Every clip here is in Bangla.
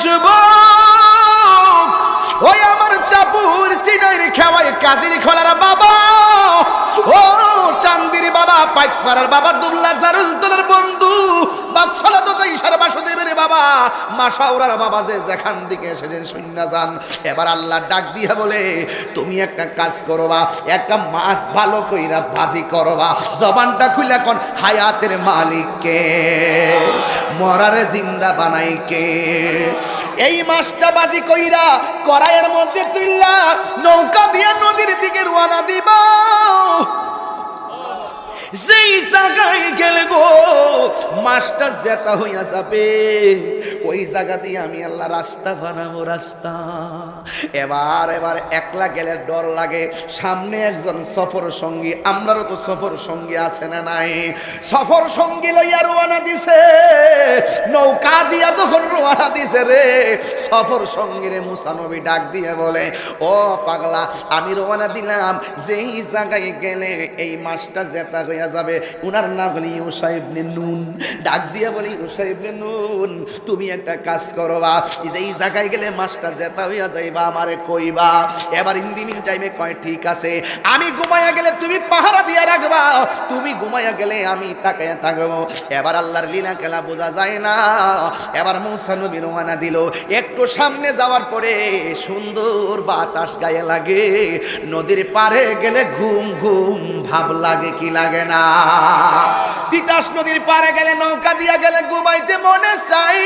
যুবক, ওই আমার চাপুর চিনইর খেওয়াই কাজির খোলার বাবা, ও চান্দির বাবা, পাইকপাড়ার বাবা, দুবলা জারুল তোলার বন্ধু, বাদশালা তো ইশারা বাসুদেবের বাবা, মাশাউরার বাবা, যে যেখান দিকে এসেছেন শুননা যান। এবার আল্লাহ ডাক দিয়া বলে, তুমি একটা কাজ করবা, একটা মাছ ভালো কইরা ভাজি করবা, জবানটা খুলে কোন হায়াতের মালিককে, মরারে জিন্দা বানাই কে। এই মাছটা বাজি কইরা কড়াইয়ের মধ্যে তুইলা নৌকা দিয়ে নদীর দিকে রওনা দিবা। যেই জায়গায় গেলে গো মাছটা জেতা হইয়া যাবে, ওই জায়গা দিয়ে আমি আল্লাহ রাস্তা বানাবো, রাস্তা। এবার একলা গেলে ডর লাগে, সামনে একজন সফর সঙ্গী, আমরারও তো সফর সঙ্গী আছে না নাই? সফর সঙ্গী লইয়া রওনা দিছে, নৌকা দিয়া তখন রওনা দিছে রে, সফর সঙ্গী রে মুসা নবী ডাক দিয়ে বলে, ও পাগলা, আমি রওনা দিলাম, যেই জায়গায় গেলে এই মাছটা জেতা হইয়া যাবে। উনার নাম বলি ইউশা ইবনে নুন। ডাক দিয়ে বলি, ইউশা ইবনে নুন, তুমি একটা কাজ করবা, এই জায়গায় গেলে মাছটা জেতা হইয়া যাইবা, আমারে কইবা। এবার ইন্দিমিন টাইমে কয় ঠিক আছে, আমি ঘুমাইয়া গেলে তুমি পাহারা দিয়া রাখবা, তুমি ঘুমাইয়া গেলে আমি তাকাইয়া থাকবো। এবার আল্লাহর লীলা খেলা বোঝা যায় না। এবার মুসা নবী রওনা দিল, একটু সামনে যাওয়ার পরে সুন্দর বাতাস গায়ে লাগে, নদীর পারে গেলে ঘুম ঘুম ভাব লাগে, কি লাগে না? তিতাস নদীর পারে গেলে, নৌকা দিয়া গেলে ঘুমাইতে মনে চাই।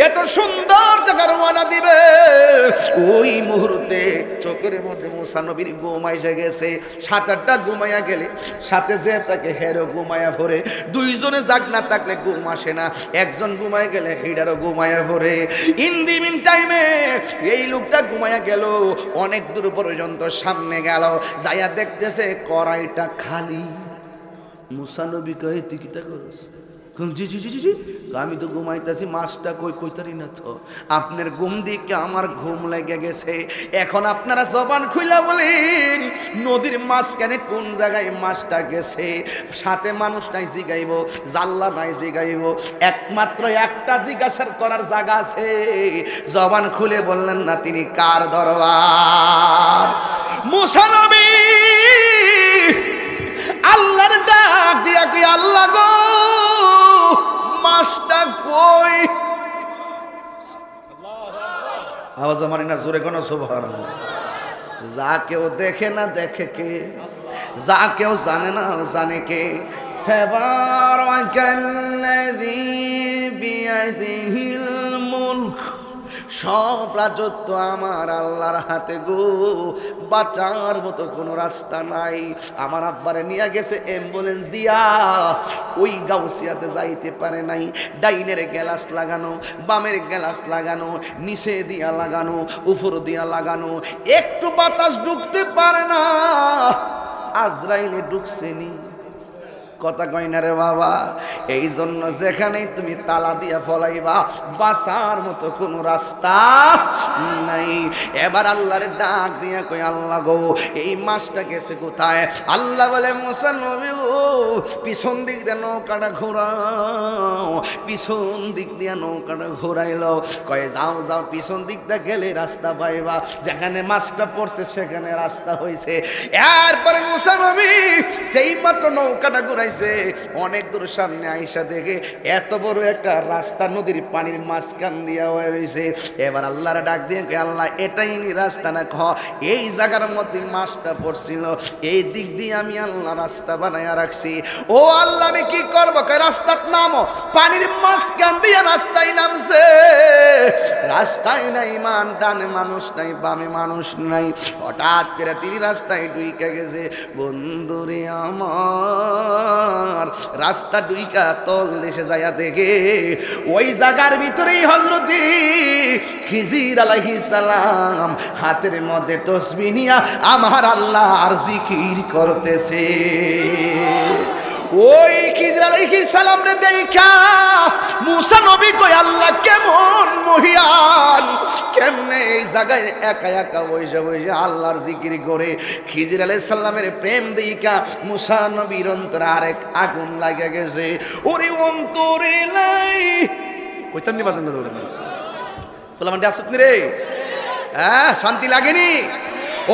এত সুন্দর জায়গা রওনা দিবে, ওই মুহূর্তে চোখের মধ্যে মুসা নবীর ঘুম এসে গেছে। 7-8টা ঘুমাইয়া গেলে সাথে যে তাকে হেরো ঘুমাইয়া ভরে, দুইজনে জাগ না থাকলে ঘুম আসে না, একজন ঘুমায় গেলে হিডারও ঘুমাইয়া ভরে। ইন দি মিন টাইমে এই লোকটা ঘুমাইয়া গেল, অনেক দূর পর্যন্ত সামনে গেল, যাইয়া দেখতেছে কড়াইটা খালি। মুসা নবী কয়, তুই কিটা করস? জি জি জি জি জি, আমি তো ঘুমাইতেছি, মাছটা কইতারি না তো। আপনার ঘুম দিকে আমার ঘুম লেগে গেছে। এখন আপনারা জবান খুইলা বলেন, নদীর মাঝখানে কোন জায়গায় মাছটা গেছে? সাথে মানুষ নাই জিগাইব, জাল্লা নাই জিগাইব, একমাত্র একটা জিজ্ঞাসা করার জায়গা আছে। জবান খুলে বললেন না, তিনি কার দরবার? মুসা নবী আল্লাহর ডাক দিয়া কি, আল্লাহ গো, মাছটা কই? আওয়াজ আমারই না, জোরে কোন সুবহানাল্লাহ। যা কেউ দেখে না দেখে কে, যা কেউ জানে না জানে কে। তাবারাকাল্লাযী বিয়াদিহিল মুলক, সব রাজত্ব আমার আল্লাহর হাতে গো, বাঁচার মতো কোনো রাস্তা নাই। আমার আব্বারে নিয়ে গেছে অ্যাম্বুলেন্স দিয়া, ওই গাউসিয়াতে যাইতে পারে নাই। ডাইনের গ্যালাস লাগানো, বামের গ্যালাস লাগানো, নিচে দিয়া লাগানো, উপর দিয়া লাগানো, একটু বাতাস ঢুকতে পারে না। আজরাইলে ঢুকছেনি, কথা কই না রে বাবা। এই জন্য যেখানেই তুমি তালা দিয়া ফলাইবা, বাঁচার মতো কোনো রাস্তা নাই। এবার আল্লাহর ডাক দিয়া কই, আল্লাহ গো, এই মাছটা গেছে কোথায়? আল্লাহ বলে, মুসা নবী গো, পিছন দিক দিয়ে নৌকাটা ঘোরাও। পিছন দিক দিয়ে নৌকাটা ঘোরাইলো। কয়ে যাও যাও, পিছন দিকটা গেলে রাস্তা পাইবা, যেখানে মাছটা পড়ছে সেখানে রাস্তা হয়েছে। এরপরে মুসা নবী যেই মাত্র নৌকাটা ঘুরাইছে, অনেক দূর সামনে আইসা দেখে এত বড় একটা রাস্তা নদীর পানির মাঝখান দিয়া রয়েছে। এবার আল্লাহর ডাক দিয়ে, আল্লাহ এটাই রাস্তা না? এই জায়গার মধ্যে মাছটা পড়ছিল, এই দিক দিয়ে আমি আল্লাহ রাস্তা বানাইয়া রাখছি। ও আল্লাহ, আমি কি করবো? রাস্তার নামো, পানির মাঝখান দিয়ে রাস্তায় নামছে, রাস্তায় নাই মান, ডানে মানুষ নাই, বামে মানুষ নাই। হঠাৎ করে তিনি রাস্তায় ঢুইকা গেছে। বন্ধুরে আমার, রাস্তা ডুইকা তল দেশে যাইয়া দেখে ওই জায়গার ভিতরেই হযরতে খিজির আলাইহিস সালাম হাতের মধ্যে তসবিহ নিয়া আমার আল্লাহর জিকির করতেছে। ওই খিজির আলাইহিস সালাম রে দেখা মুসা নবী কই, আল্লাহ কেমন মহিয়ান, কেমনে এই জায়গায় একা একা বসে বসে আল্লাহর জিকির করে। খিজির আলাইহিস সালামের প্রেম দেখা মুসা নবীর অন্তরে আরেক আগুন লাগে গেছে। ওরে অন্তরে লাই কইতাম নি বাজান গাজা ওঠেন ফুলামান্ডি আসত নি রে হ্যাঁ শান্তি লাগেনি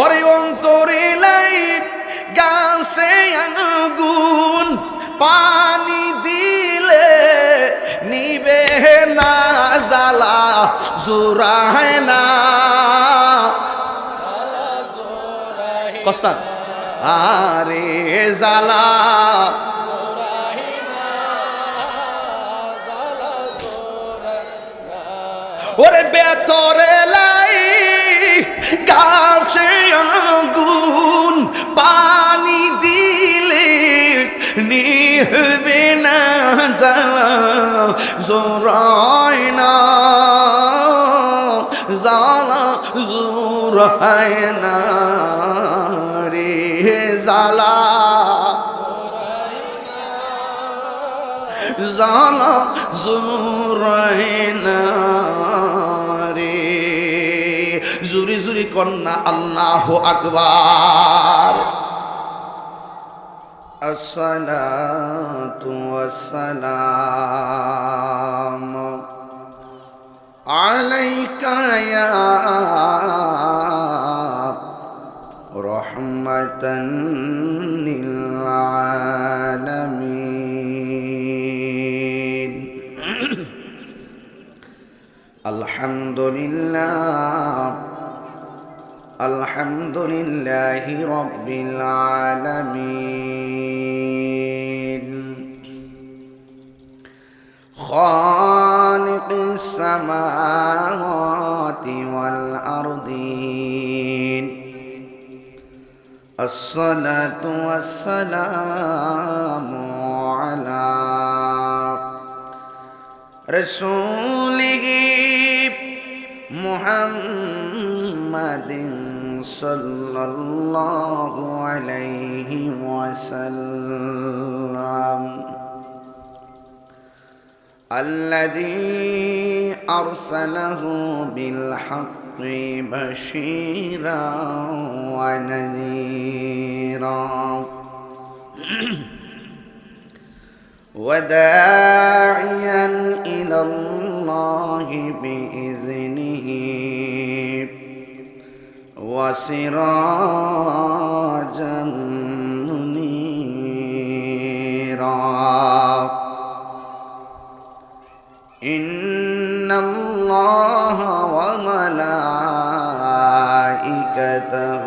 ওরে অন্তরে লাই গাছে আগুন পানি দিলে নিবে না জ্বালা জোড়ায় না কস্তা আরে জ্বালা ওরে বেতরে লাই গাছে আগুন পানি দিলে নিবে না জ্বালা জোড়ায় না জ্বালা জোড়ায় না রে জ্বালা জ্বালা জোড়ায় না রে জুরি জুরি কন্যা আল্লাহু আকবার আসসালাতু ওয়াসসালামু আলাইকা ইয়া রাহমাতান লিল আলামিন আলহামদুলিল্লাহ আলহামদুলিল্লাহি রাব্বিল আলামিন খালিকিস সামাওয়াতি ওয়াল আরদিন আসসালাতু ওয়াসসালামু আলা রাসূলিহি মুহাম্মাদিন সাল্লাল্লাহু আলাইহি ওয়াসাল্লাম الذي أرسله بالحق بشيرا ونذيرا وداعيا إلى الله بإذنه وسراجا منيرا إن الله وملائكته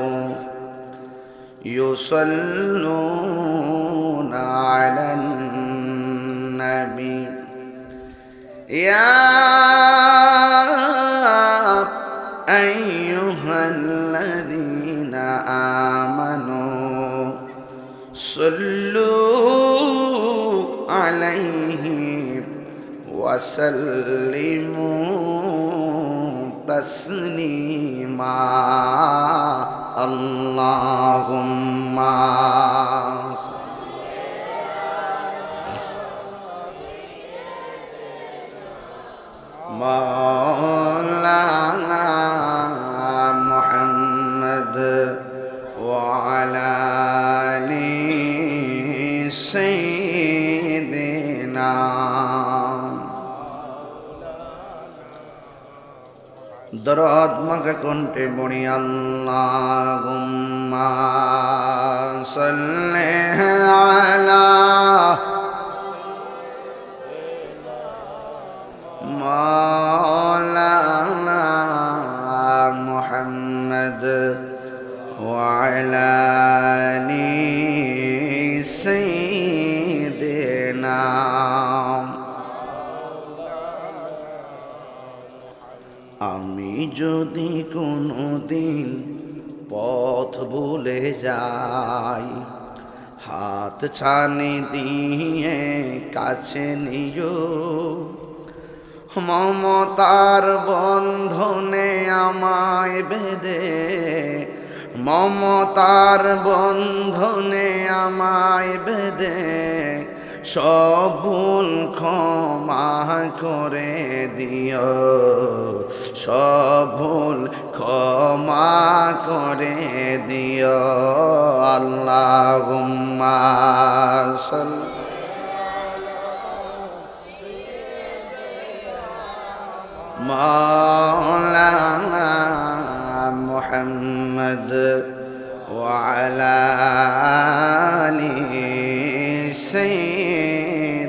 يصلون على النبي يا أيها الذين آمنوا صلوا عليه وسلموا تسليما اللهم مولانا محمد وعلى آل سيدنا দরদ মাখা কণ্ঠে বড়ি আল্লাহুম্মা সাল্লি আলা মাওলানা মুহাম্মদ ওয়া আলা আলি সাইয়্যিদিনা আমি যদি কোনোদিন পথ ভুলে যাই হাত ছানি দিয়ে কাছে নিও মমতার বন্ধনে আমায় বেঁধে মমতার বন্ধনে আমায় বেঁধে সব ভুল ক্ষমা করে দিও সব ভুল ক্ষমা করে দিও আল্লাহুম্মা সাল্লি মাওলানা মুহাম্মদ ওয়া আলা আলি সাইয়্যিদিনা।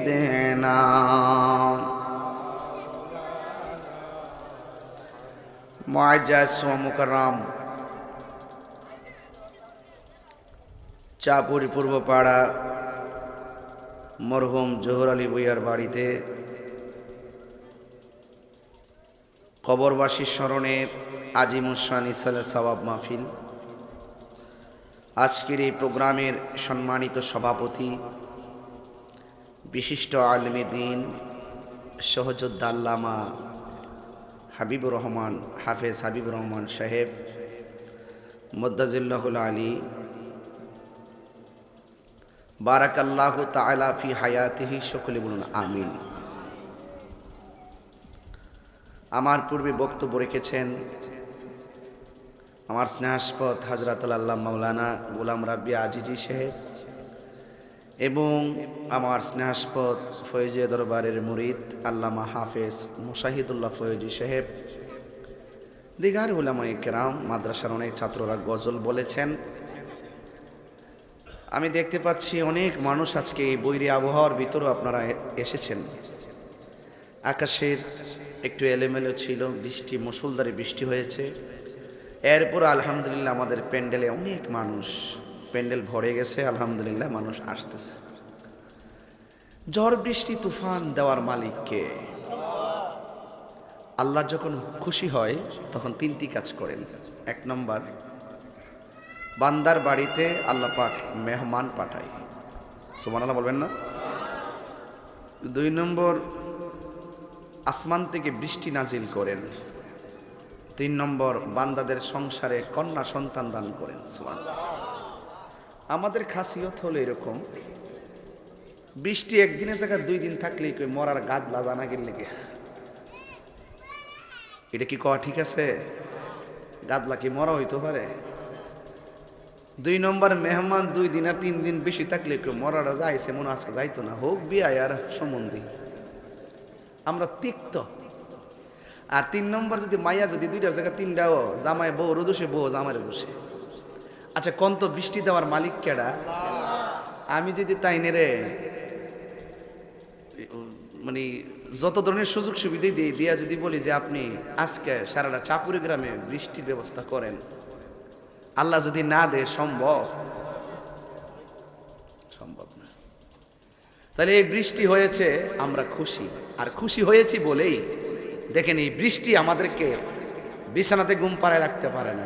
মুআজ্জাজ ওয়া মুকাররম, চাপুরি পূর্বপাড়া মরহুম জহুর আলী ভূঁইয়ার বাড়িতে কবরবাসীর স্মরণে আজিমুসান ইসালের সওয়াব মাহফিল। আজকের এই প্রোগ্রামের সম্মানিত সভাপতি বিশিষ্ট আলেমে দ্বীন সহযোদ্ধা আল্লামা হাবিবুর রহমান হাফেজ হাবিবুর রহমান সাহেব মুদ্দাজিল্লাহুল আলী বারাকাল্লাহু তাআলা ফি হায়াতিহি, সকলে বলুন আমিন। আমার পূর্বে বক্তব্য রেখেছেন আমার স্নেহাস্পদ হযরতুল আল্লাহ মাওলানা গোলাম রাব্বি আজিজি সাহেব এবং আমার স্নেহাস্পদ ফয়েজে দরবারের মুরিদ আল্লামা হাফেজ মুশাহিদুল্লাহ ফয়েজি সাহেব, দিগার উলামায়ে কেরাম, মাদ্রাসার অনেক ছাত্ররা গজল বলেছেন। আমি দেখতে পাচ্ছি অনেক মানুষ আজকে এই বৈরী আবহাওয়ার ভিতরেও আপনারা এসেছেন। আকাশের একটু এলোমেলো ছিল, বৃষ্টি মুষলধারে বৃষ্টি হয়েছে। এরপর আলহামদুলিল্লাহ আমাদের প্যান্ডেলে অনেক মানুষ, প্যান্ডেল ভরে গেছে, আলহামদুলিল্লাহ মানুষ আসতেছে। ঝড় বৃষ্টি তুফান দেওয়ার মালিক কে? আল্লাহ যখন খুশি হয় তখন তিনটি কাজ করেন। এক নম্বর, বান্দার বাড়িতে আল্লাহ পাক মেহমান পাঠায়, সুবহানাল্লাহ বলবেন না? দুই নম্বর, আসমান থেকে বৃষ্টি নাজিল করেন। তিন নম্বর, বান্দাদের সংসারে কন্যা সন্তান দান করেন, সুবহানাল্লাহ। আমাদের খাসিয়ত হলো এরকম, বৃষ্টি একদিনের জায়গায় 2 দিন থাকলে মরার গাদলা জানা গেলে এটা কি কওয়া ঠিক আছে? গাদলা কি মরা হইতে পারে? 2 নম্বর, মেহমান 2 দিন আর 3 দিন বেশি থাকলে কেউ মরাটা যাইছে মনে আজকে যাইতো না, হোক বিয়া আর সম্বন্ধী, আমরা তিক্ত। আর 3 নম্বর, যদি মাইয়া যদি 2টার জায়গায় 3টাও, জামাই বউর দোষে, বউ জামাইয়ের দোষে। আচ্ছা কোন তো বৃষ্টি দেওয়ার মালিক কেডা? আমি যদি তাই নেরে মানে যত ধরনের সুযোগ সুবিধা দিয়া যদি বলি যে আপনি আজকে সারাটা চাপুরি গ্রামে বৃষ্টির ব্যবস্থা করেন, আল্লাহ যদি না দেয় সম্ভব? সম্ভব না। তাহলে এই বৃষ্টি হয়েছে, আমরা খুশি। আর খুশি হয়েছি বলেই দেখেন এই বৃষ্টি আমাদেরকে বিছানাতে ঘুম পাড়ায় রাখতে পারে না।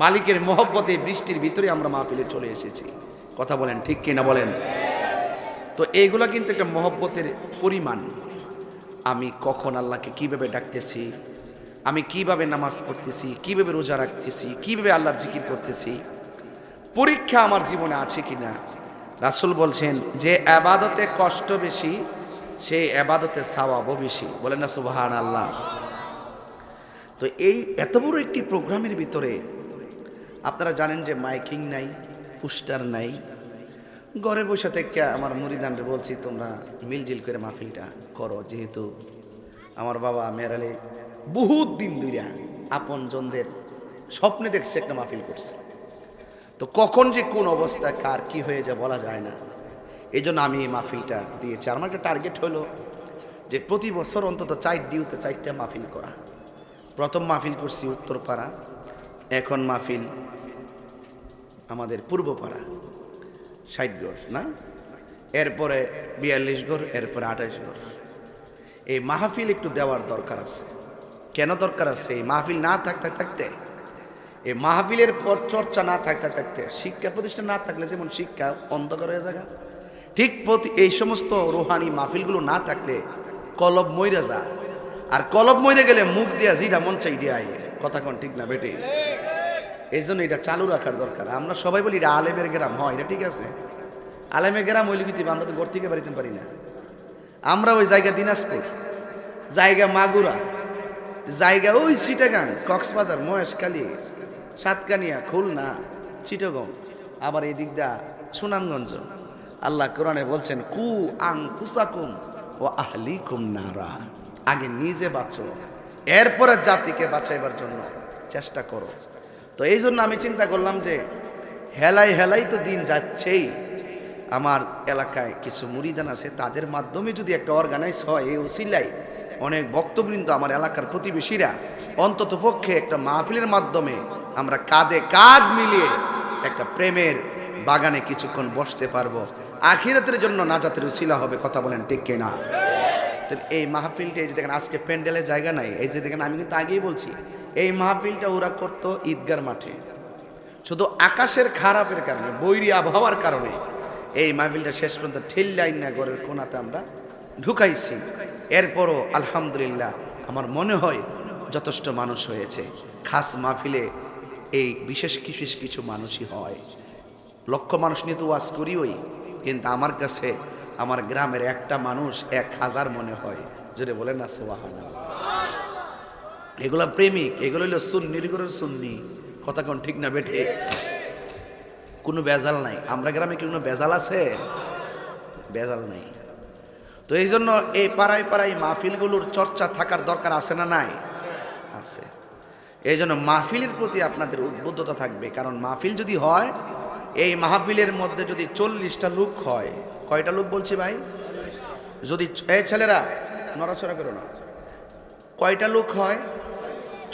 মালিকের মহব্বতে বৃষ্টির ভিতরে আমরা মাহফিলে চলে এসেছি। কথা বলেন ঠিক কিনা বলেন? তো এইগুলা কিন্তু একটা মহব্বতের পরিমাণ। আমি কখন আল্লাহকে কিভাবে ডাকতেছি, আমি কিভাবে নামাজ পড়তেছি, কিভাবে রোজা রাখতেছি, কিভাবে আল্লাহর জিকির করতেছি, পরীক্ষা আমার জীবনে আছে কিনা। রাসূল বলছেন যে ইবাদতে কষ্ট বেশি সেই ইবাদতে সওয়াবও বেশি, বলেন না সুবহানাল্লাহ। তো এই এত বড় একটি প্রোগ্রামের ভিতরে আপনারা জানেন যে মাইকিং নাই, পোস্টার নাই। ঘরে বসে থেকে আমার মুরিদানরে বলছি তোমরা মিলজিল করে মাহফিলটা করো, যেহেতু আমার বাবা মেরালে বহুত দিন ধরে আপন জনদের স্বপ্নে দেখছে একটা মাহফিল করছে। তো কখন যে কোন অবস্থা কার কি হয়ে যায় বলা যায় না। এই জন্য আমি এই মাহফিলটা দিয়েছি। আমার একটা টার্গেট হলো যে প্রতি বছর অন্তত 4 ডিউতে 4টা মাহফিল করা। প্রথম মাহফিল করছি উত্তরপাড়া, এখন মাহফিল আমাদের পূর্বপাড়া 60 গড় না, এরপরে 42 গড়, এরপরে 28 গড়। এই মাহফিল একটু দেওয়ার দরকার আছে। কেন দরকার আছে? এই মাহফিল না থাকতে থাকতে, এই মাহফিলের পর চর্চা না থাকতে থাকতে, শিক্ষা প্রতিষ্ঠান না থাকলে যেমন শিক্ষা অন্ধকার হয়ে যায়, ঠিক এই সমস্ত রুহানি মাহফিলগুলো না থাকলে কলব মইরা যায়। আর কলব মইরে গেলে মুখ দিয়া জিটা মন চাই দিয়ে আয়। কথা কোন ঠিক না বেটে? এই জন্য এটা চালু রাখার দরকার। আমরা সবাই বলি এটা আলেমের গ্রাম, হয় এটা ঠিক আছে, আলেমের গ্রাম হইলে কিন্তু আমরা তো ঘর থেকে বাড়িতে পারি না। আমরা ওই জায়গা দিনাজপুর, জায়গা মাগুরা, জায়গা ওই চিটাগাং, কক্সবাজার, মহেশখালী, সাতকানিয়া, খুলনা, চিটাগং, আবার এই দিক দা সুনামগঞ্জ। আল্লাহ কোরআনে বলছেন কু আনফুসাকুম ওয়া আহলিকুম নারা, আগে নিজে বাঁচো এরপরে জাতিকে বাঁচাইবার জন্য চেষ্টা করো। তো এই জন্য আমি চিন্তা করলাম যে হেলাই হেলাই তো দিন যাচ্ছেই, আমার এলাকায় কিছু মুরিদান আছে, তাদের মাধ্যমে যদি একটা অর্গানাইজ হয়, এই উসিলাই অনেক বক্তবৃন্দ আমার এলাকার প্রতিবেশীরা অন্তত পক্ষে একটা মাহফিলের মাধ্যমে আমরা কাঁধে কাঁধ মিলিয়ে একটা প্রেমের বাগানে কিছুক্ষণ বসতে পারবো, আখিরাতের জন্য নাজাতের উসিলা হবে। কথা বলেন ঠিক কিনা? এই মাহফিলটা, এই যে দেখেন আজকে প্যান্ডেলের জায়গা নাই, এই যে দেখেন আমি কিন্তু আগেই বলছি এই মাহফিলটা ওরা করতো ঈদগার মাঠে, শুধু আকাশের খারাপের কারণে, বৈরী আবহাওয়ার কারণে এই মাহফিলটা শেষ পর্যন্ত ঠেল্লাই না ঘরের কোনাতে আমরা ঢুকাইছি। এরপরও আলহামদুলিল্লাহ আমার মনে হয় যথেষ্ট মানুষ হয়েছে। খাস মাহফিলে এই বিশেষ কিছু মানুষই হয়, লক্ষ মানুষ নিয়ে তো ওয়াজ করি ওই, কিন্তু আমার কাছে আমার গ্রামের একটা মানুষ 1000 মনে হয়। যদি বলেন না সুবহানাল্লাহ। এগুলা প্রেমিক, এগুলো হইলো সুন্নির ঘরের সুন্নি। কথা কোন ঠিক না বেঠে? কোনো বেজাল নাই। আমরা গ্রামে কি কোনো বেজাল আছে? বেজাল নাই। তো এই জন্য এই পাড়ায় পাড়ায় মাহফিলগুলোর চর্চা থাকার দরকার আছে না নাই? আছে। এই জন্য মাহফিলের প্রতি আপনাদের উদ্বুদ্ধতা থাকবে, কারণ মাহফিল যদি হয়, এই মাহফিলের মধ্যে যদি 40টা লোক হয়, কয়টা লোক বলছি ভাই? যদি এই ছেলেরা নড়াচড়া করো না, কয়টা লোক হয়?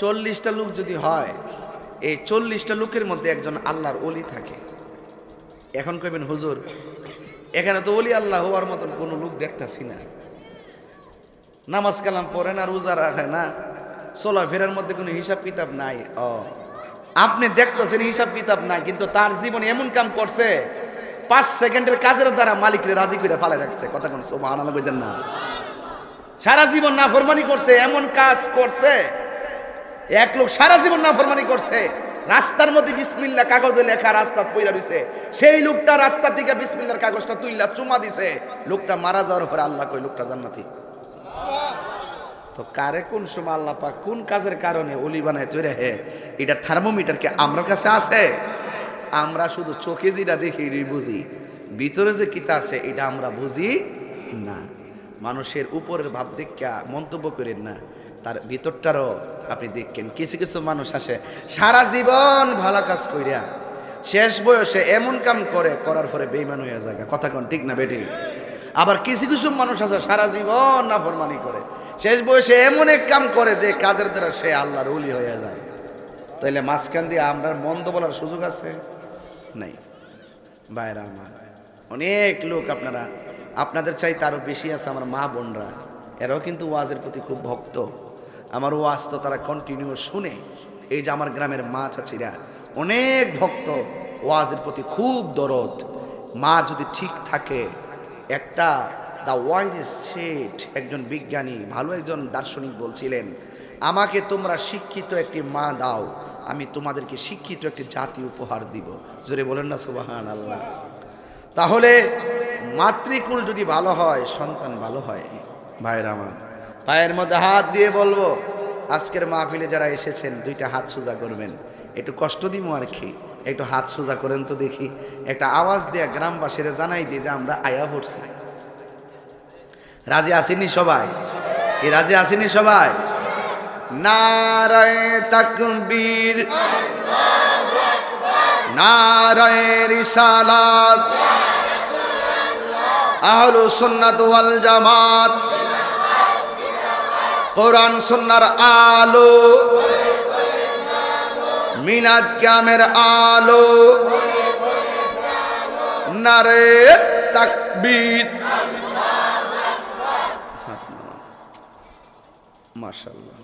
40টা লোক যদি হয়, এই 40টা লোকের মধ্যে একজন আল্লাহর ওলি থাকে। এখন কইবেন হুজুর এখানে তো ওলি আল্লাহ হওয়ার মতন কোনো লোক দেখতেছি না, নামাজ কালাম পড়ে না, রোজা রাখে না, চলাফেরার মধ্যে কোনো হিসাব কিতাব নাই। আপনি দেখতেছেন হিসাব কিতাব নাই, কিন্তু তার জীবনে এমন কাম করছে 5 সেকেন্ডের কাজের দ্বারা মালিকরে রাজি করে ফালাই রাখছে। কথা কোন সুবহানাল্লাহ কইতেন না? সারা জীবন নাফরমানি করছে, এমন কাজ করছে। এক লোক সারা জীবন নাফরমানি করছে, রাস্তার মধ্যে বিসমিল্লাহ কাগজে লেখা রাস্তা পইরা রইছে, সেই লোকটা রাস্তা থেকে বিসমিল্লাহর কাগজটা তুইলা চুমা দিছে, লোকটা মারা যাওয়ার পরে আল্লাহ কই লোকটা জান্নাতি। তো কারে কোন সময় আল্লাহ পাক কোন কাজের কারণে ওলি বানায় তৈরি হে, এটার থার্মোমিটার কি আমার কাছে আছে? আমরা শুধু চোখে যেটা দেখি বুঝি, ভিতরে যে কিতা আছে এটা আমরা বুঝি না। মানুষের উপরের ভাব দেখা মন্তব্য করেন না, তার ভিতরটারও আপনি দেখেন। কিছু কিছু মানুষ আসে সারা জীবন ভালো কাজ কইরা শেষ বয়সে এমন কাম করে, করার পরে বেঈমান হয়ে যায়। কথা কোন ঠিক না বেটি? আবার কিছু কিছু মানুষ আছে সারা জীবন নাফরমানি করে, শেষ বয়সে এমন এক কাম করে যে কাজের দ্বারা সে আল্লাহর ওলি হয়ে যায়। তাইলে মাঝখান দিয়ে আমরা মন্দ বলার সুযোগ আছে? নাই। ভাইরা আমার, অনেক লোক আপনাদের চাই তারও বেশি আছে আমার মা বোনরা, এরাও কিন্তু ওয়াজের প্রতি খুব ভক্ত। আমার ওয়াজ তো তারা কন্টিনিউ শুনে। এই যে আমার গ্রামের মা চাচিরা অনেক ভক্ত, ওয়াজের প্রতি খুব দরদ। মা যদি ঠিক থাকে, একটা দ্য ওয়াইজেস্ট সেড একজন বিজ্ঞানী, ভালো একজন দার্শনিক বলছিলেন, আমাকে তোমরা শিক্ষিত একটি মা দাও, আমি তোমাদেরকে শিক্ষিত একটি জাতি উপহার দিব। জোরে বলেন না সুবহানাল্লাহ। তাহলে মাতৃকুল যদি ভালো হয়, সন্তান ভালো হয়। ভাইরা আমার, পায়ের মধ্যে হাত দিয়ে বলবো, আজকের মাহফিলে যারা এসেছেন 2টা হাত সোজা করবেন। একটু কষ্ট দিব আর কি, একটু হাত সোজা করেন তো দেখি, একটা আওয়াজ দেয়া গ্রামবাসীরা জানাই দিয়ে যে আমরা আয়া পড়ছি। রাজি আসেনি সবাই? কি রাজি আসেনি সবাই? নারায়ে তাকবীর, নারায়ে রিসালাত, আহলুস সুন্নাত ওয়াল জামাত, কোরআন সুন্নাহর আলো, মিলাদ কিয়ামের আলো, নারায়ে তাকবীর। মাশাআল্লাহ।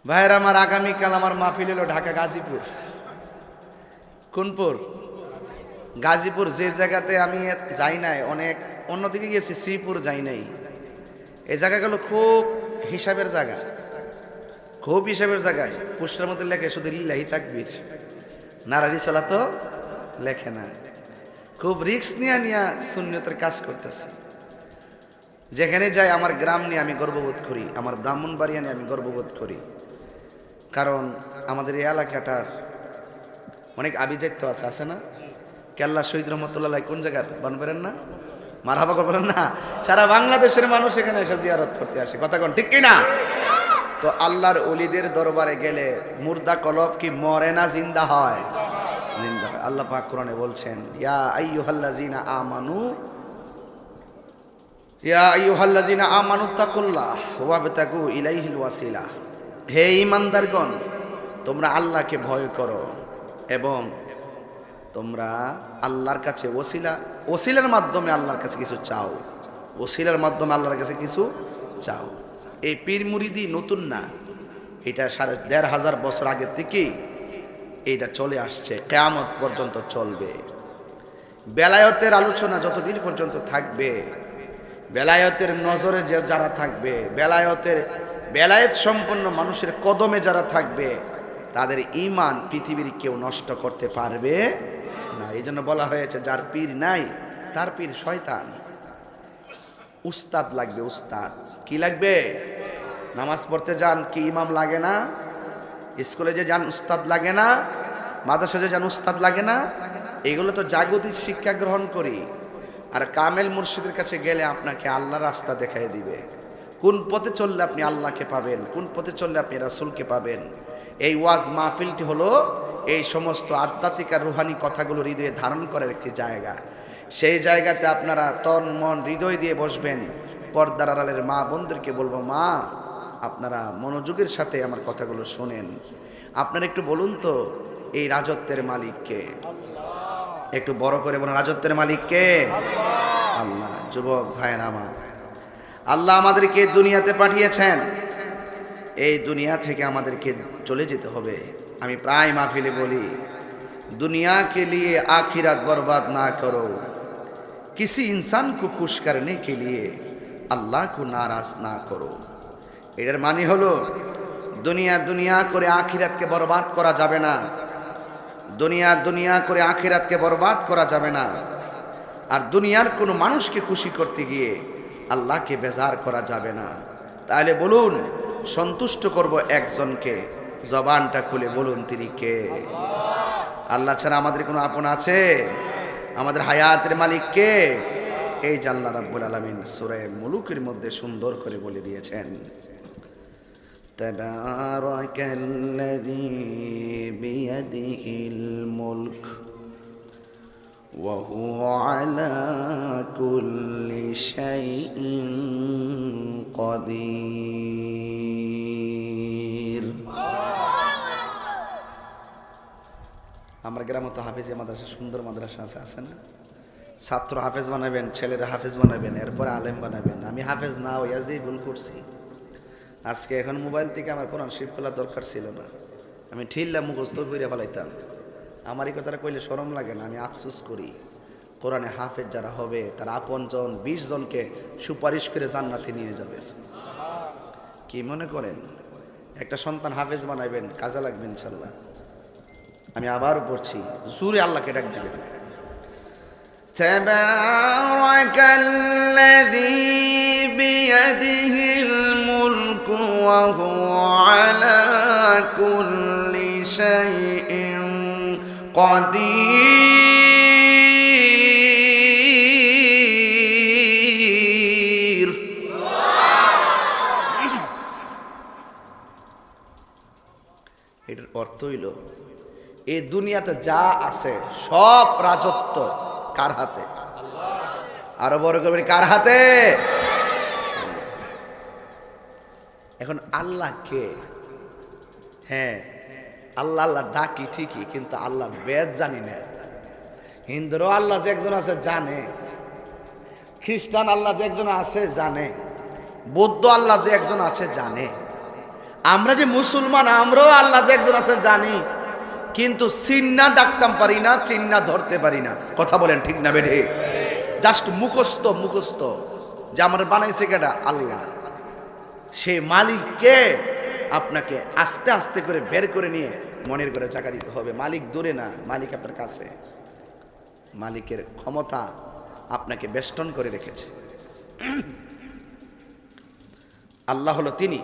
ভাইরা আমার, আগামীকাল আমার মাহফিল হলো ঢাকা গাজীপুর। কোনপুর? গাজীপুর। যে জায়গাতে আমি যাই নাই, অনেক অন্যদিকে গেছি, শ্রীপুর যাই নাই। এই জায়গাগুলো খুব হিসাবের জায়গা, খুব হিসাবের জায়গায়। পোস্টার মধ্যে লেখে শুধু লিল্লাহি তাকবীর, নারা রিসালাত লেখে না। খুব রিস্ক নিয়ে সুন্নতের কাজ করতেছে। যেখানে যাই আমার গ্রাম নিয়ে আমি গর্ববোধ করি, আমার ব্রাহ্মণবাড়িয়া নিয়ে আমি গর্ববোধ করি। কারণ আমাদের এই এলাকাটার অনেক আভিজাত্য আছে না? কেল্লা শহীদ রহমতুল্লাহ কোন জায়গার বানবেন না? মারহাবা করবেন না? সারা বাংলাদেশের মানুষ এখানে এসে জিয়ারত করতে আসে, কথা কোন ঠিক কিনা? তো আল্লাহর ওলিদের দরবারে গেলে মুর্দা কলব কি মরে না জিন্দা হয়? জিন্দা হয়। আল্লাহ পাক কোরআনে বলছেন, ইয়া আইয়ুহাল্লাযিনা আমানু তাকুল্লাহ ওয়াবতাগু ইলাইহিল ওয়াসিলা। হে ঈমানদারগণ, তোমরা আল্লাহকে ভয় করো এবং তোমরা আল্লাহর কাছে ওসিলার মাধ্যমে আল্লাহর কাছে কিছু চাও। ওসিলার মাধ্যমে আল্লাহর কাছে কিছু চাও। এই পীর মুরিদি নতুন না, এটা ১৫০০ বছর আগের থেকেই এইটা চলে আসছে, কিয়ামত পর্যন্ত চলবে। বেলায়েতের আলোচনা যতদিন পর্যন্ত থাকবে, বেলায়েতের নজরে যারা থাকবে, বেলায়েত সম্পন্ন মানুষের কদমে যারা থাকবে, তাদের ঈমান পৃথিবীর কেউ নষ্ট করতে পারবে না। এই জন্য বলা হয়েছে, যার পীর নাই তার পীর শয়তান। উস্তাদ লাগবে, উস্তাদ। কি লাগবে? নামাজ পড়তে যান কি ইমাম লাগে না? স্কুলে যে যান উস্তাদ লাগে না? মাদ্রাসা যে যান উস্তাদ লাগে না? এগুলো তো জাগতিক শিক্ষা গ্রহণ করি। আর কামেল মুর্শিদের কাছে গেলে আপনাকে আল্লাহর রাস্তা দেখাই দিবে। কোন পথে চললে আপনি আল্লাহকে পাবেন, কোন পথে চললে আপনি রাসূলকে পাবেন। এই ওয়াজ মাহফিলটি হলো এই সমস্ত আধ্যাত্মিক আর রুহানি কথাগুলো হৃদয়ে ধারণ করার একটি জায়গা। সেই জায়গাতে আপনারা তন মন হৃদয় দিয়ে বসবেন। পর্দার আড়ালের মা বোনদেরকে বলবো, মা আপনারা মনোযোগের সাথে আমার কথাগুলো শোনেন। আপনারা একটু বলুন তো, এই রাজত্বের মালিককে? একটু বড় করে বলুন, রাজত্বের মালিককে? আল্লাহ। যুবক ভাইয়ের আমার, আল্লাহ আমাদেরকে দুনিয়াতে পাঠিয়েছেন, এই দুনিয়া থেকে আমাদেরকে চলে যেতে হবে। আমি প্রায় মাহফিলে বলি, दुनिया के लिए आखिरत बर्बाद ना करो, किसी इंसान को खुश करने के लिए अल्लाह को नाराज ना करो। এটার মানে হলো দুনিয়া করে আখিরাতকে বরবাদ করা যাবে না। দুনিয়া করে আখিরাতকে বরবাদ করা যাবে না। আর দুনিয়ার কোনো মানুষকে খুশি করতে গিয়ে আল্লাহকে বেজার করা যাবে না। তাহলে বলুন, সন্তুষ্ট করব একজনকে, জবানটা খুলে বলুন তিনি কে? আল্লাহ ছাড়া আমাদের কোনো আপন আছে? আমাদের হায়াতের মালিক কে? এই যে আল্লাহ রাব্বুল আলামিন সূরা মুলুকের মধ্যে সুন্দর করে বলে দিয়েছেন, তাবারাকাল্লাযী বিয়াদিহিল মুলক ওয়া হুয়া আলা কুল্লি শাইইন কাদির। আমরা গ্রামে তো হাফেজি মাদ্রাসা, সুন্দর মাদ্রাসা আছে না? ছাত্র হাফেজ বানাবেন, ছেলেরা হাফেজ বানাবেন, এরপরে আলেম বানাবেন। আমি হাফেজ না হইয়া যে ভুল করছি। আজকে এখন মোবাইল থেকে আমার কোরআন শরীফ খোলা দরকার ছিল না, আমি ঠিল্লা মুখস্থ করে ফেলাইতাম। আমার এই কথাটা কইলে শরম লাগে না? আমি আফসোস করি। কোরআনে হাফেজ যারা হবে তার আপন জন 20 জনকে সুপারিশ করে জান্নাতে নিয়ে যাবে। কি মনে করেন? একটা সন্তান হাফেজ বানাবেন, কাজে লাগবে ইনশাল্লাহ। আমি আবারও পড়ছি, জোরে আল্লাহকে ডাক দিবেন। তাবারাকাল্লাযী বিয়াদিহিল মুলকু ওয়া হুয়া আলা কুল্লি শাইইন কাদির। এটার অর্থ হইল, এই দুনিয়াতে যা আছে সব রাজত্ব কার হাতে? আরো বড় করে কার হাতে? এখন আল্লাহ কে? হ্যাঁ, আল্লাহ আল্লাহ ডাকি ঠিকই, কিন্তু আল্লাহ বেদ জানি না। হিন্দুরও আল্লাহ যে একজন আছে জানে, খ্রিস্টান আল্লাহ যে একজন আছে জানে, বৌদ্ধ আল্লাহ যে একজন আছে জানে, আমরা যে মুসলমান আমরাও আল্লাহ যে একজন আছে জানি, কিন্তু চিন্না ডাকতাম পারি না, চিন্না ধরতে পারি না। কথা বলেন ঠিক না বেঠে? জাস্ট মুখস্থ যে আমার বানাইছে কেডা? আল্লাহ। সে মালিককে আপনাকে আস্তে আস্তে করে বের করে নিয়ে মনের করে চাকা দিতে হবে। মালিক দূরে না, মালিক আপনার কাছে। মালিকের ক্ষমতা আপনাকে বেষ্টন করে রেখেছে। আল্লাহ হলো তিনি।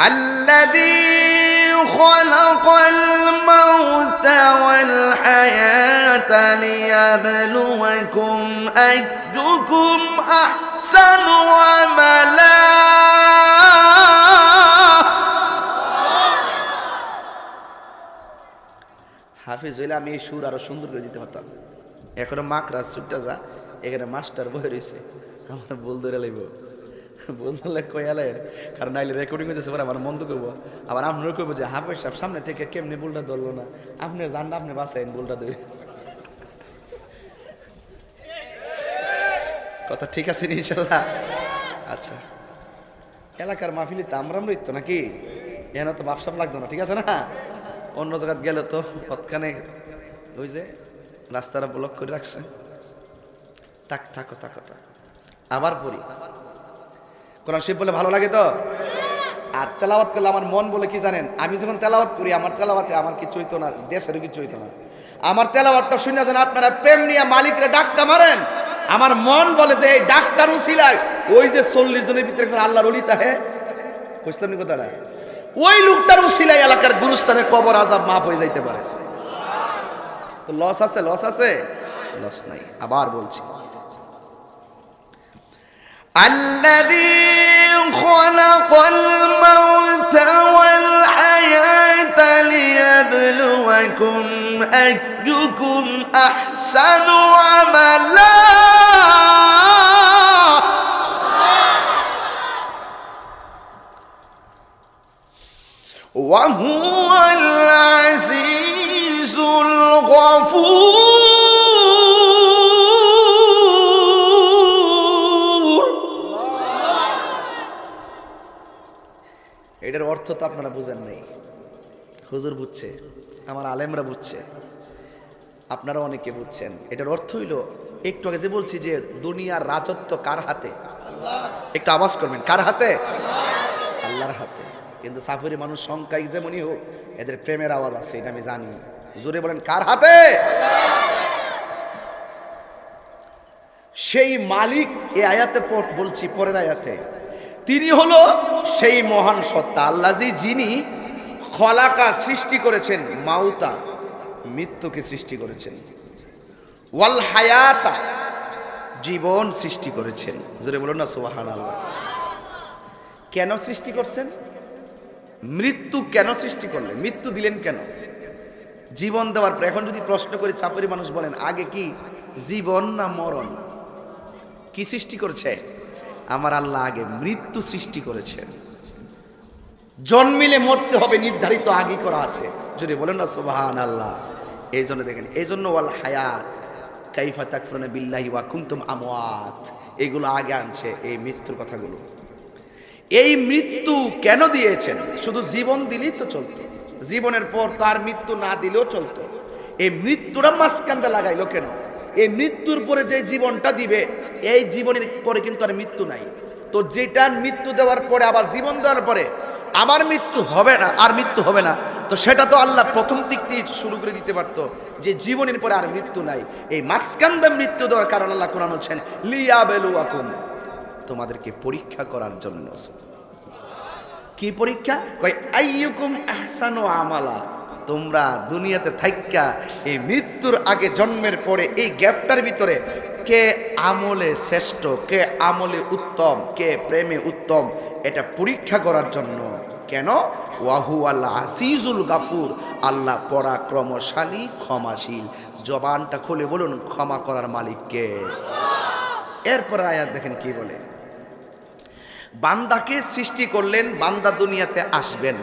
الذي خلق الموت والحياة ليبلوكم أيكم أحسن عملا হাফিজ হইলে আমি এই সুর আরো সুন্দর করে দিতে পারতাম। এখনো মাকড়া ছুটটা যা, এখানে মাস্টার বয়ে রয়েছে, আমার বল ধরে লাগবো, বল ধরলে কয়ালেন, কারণ নাইলে রেকর্ডিং হইতেছে পরে আমার মন্দ করবো, আবার আপনারও করবো যে হাফিজ সাহেব সামনে থেকে কেমনি বলটা ধরলো না, আপনি জানটা আপনি বাঁচাইন বলটা ধরে। কথা ঠিক আছে ইনশাল্লাহ? আচ্ছা, এলাকার মাহফিলি তো আমরা তো নাকি এখানে তো বাপসাপ লাগতো না, ঠিক আছে না? অন্য জায়গায় গেলে তো পথখানে ওই যে রাস্তাটা ব্লক করে রাখছে। থাকো আবার পড়ি। কোরআন শরীফ বলে ভালো লাগে তো, আর তেলাওয়াত করলে আমার মন বলে কি জানেন, আমি যখন তেলাওয়াত করি আমার তেলাওয়াতে আমার কিছু হইতো না, দেশেরও কিছু হইতো না, আমার তেলাওয়াতটা শুনে যেন আপনারা প্রেম নিয়ে মালিকরে ডাকটা মারেন, আমার মন বলে যে এই ডাক্তার উসিলায় ওই যে 40 জনের ভিতরে একজন আল্লাহর ওলি তাহে বুঝতাম নি কথাটা, ওই লোকটার উসিলায় এলাকার গুরুস্থানের কবর আযাব মাফ হয়ে যাইতে পারে। তো লস আছে? লস নাই। আবার বলছি, আল্লাযী খালাকাল মাউতা ওয়াল হায়াতা লিয়াবলুয়াকুম আইয়ুকুম আহসানু আমালা ওয়া হুয়াল আজিজুল গফুর। এটার অর্থ তো আপনারা বুঝেন নাই, হুজুর বুঝছে, আমার আলেমরা বুঝছে, আপনারা অনেকে বুঝছেন। এটার অর্থ হইল, একটু আগে যে বলছি যে দুনিয়ার রাজত্ব কার হাতে, একটু আওয়াজ করবেন, কার হাতে? আল্লাহর হাতে। কিন্তু সাফরি মানুষ সংখ্যায় যেমনই হোক এদের প্রেমের আওয়াজ আছে, এটা আমি জানি। জোরে বলেন, কার হাতে? সেই মালিক এই আয়াতে বলছি, পরের আয়াতে তিনি হলো সেই মহান সত্তা আল্লাজি, যিনি খলাকা সৃষ্টি করেছেন, মাউতা মৃত্যুকে সৃষ্টি করেছেন, ওয়াল হায়াতা জীবন সৃষ্টি করেছেন। জোরে বলুন না সুবহানাল্লাহ। কেন সৃষ্টি করছেন? মৃত্যু কেন সৃষ্টি করলেন? মৃত্যু দিলেন কেন? জীবন দেওয়ার পর এখন যদি প্রশ্ন করি, চাপরি মানুষ বলেন আগে কি জীবন না মরণ? কি সৃষ্টি করছে? আমার আল্লাহ আগে মৃত্যু সৃষ্টি করেছেন। জন্মিলে মরতে হবে নির্ধারিত আগে করা আছে। যদি বলেন না সুবহানাল্লাহ। এই জন্য দেখেন, এই জন্য ওয়াল হায়াত কাইফা তাকফুরুনা বিল্লাহি ওয়া কুনতুম আমওয়াত, এগুলো আগে আনছে এই মৃত্যুর কথাগুলো। এই মৃত্যু কেন দিয়েছেন? শুধু জীবন দিলেই তো চলতো, জীবনের পর তার মৃত্যু না দিলেও চলতো। এই মৃত্যুটা মাঝখানটা লাগাইলো কেন? এই মৃত্যুর পরে যে জীবনটা দিবে, এই জীবনের পরে কিন্তু আর মৃত্যু নাই। তো যেটা মৃত্যু দেওয়ার পরে আবার জীবন দেওয়ার পরে আবার মৃত্যু হবে না, আর মৃত্যু হবে না, তো সেটা তো আল্লাহ প্রথম দিক থেকে শুরু করে দিতে পারতো যে জীবনের পরে আর মৃত্যু নাই। এই মাঝখানটা মৃত্যু দেওয়ার কারণ আল্লাহ কোরআন বলছেন লিয়াবলুয়াকুম, তোমাদেরকে পরীক্ষা করার জন্য। কি পরীক্ষা? কয় আইয়ুকুম আহসানু আমালা, তোমরা দুনিয়াতে থাইক্কা এই মৃত্যুর আগে জন্মের পরে এই গ্যাপটার ভিতরে কে আমলে শ্রেষ্ঠ, কে আমলে উত্তম, কে প্রেমে উত্তম, এটা পরীক্ষা করার জন্য। কেন? ওয়াহু আল্লাহ আসিজুল গাফুর, আল্লাহ পরাক্রমশালী ক্ষমাশীল। জবানটা খুলে বলুন, ক্ষমা করার মালিক কে? এরপর আয়াত দেখেন কি বলে, বান্দাকে সৃষ্টি করলেন, বান্দা দুনিয়াতে আসবেন,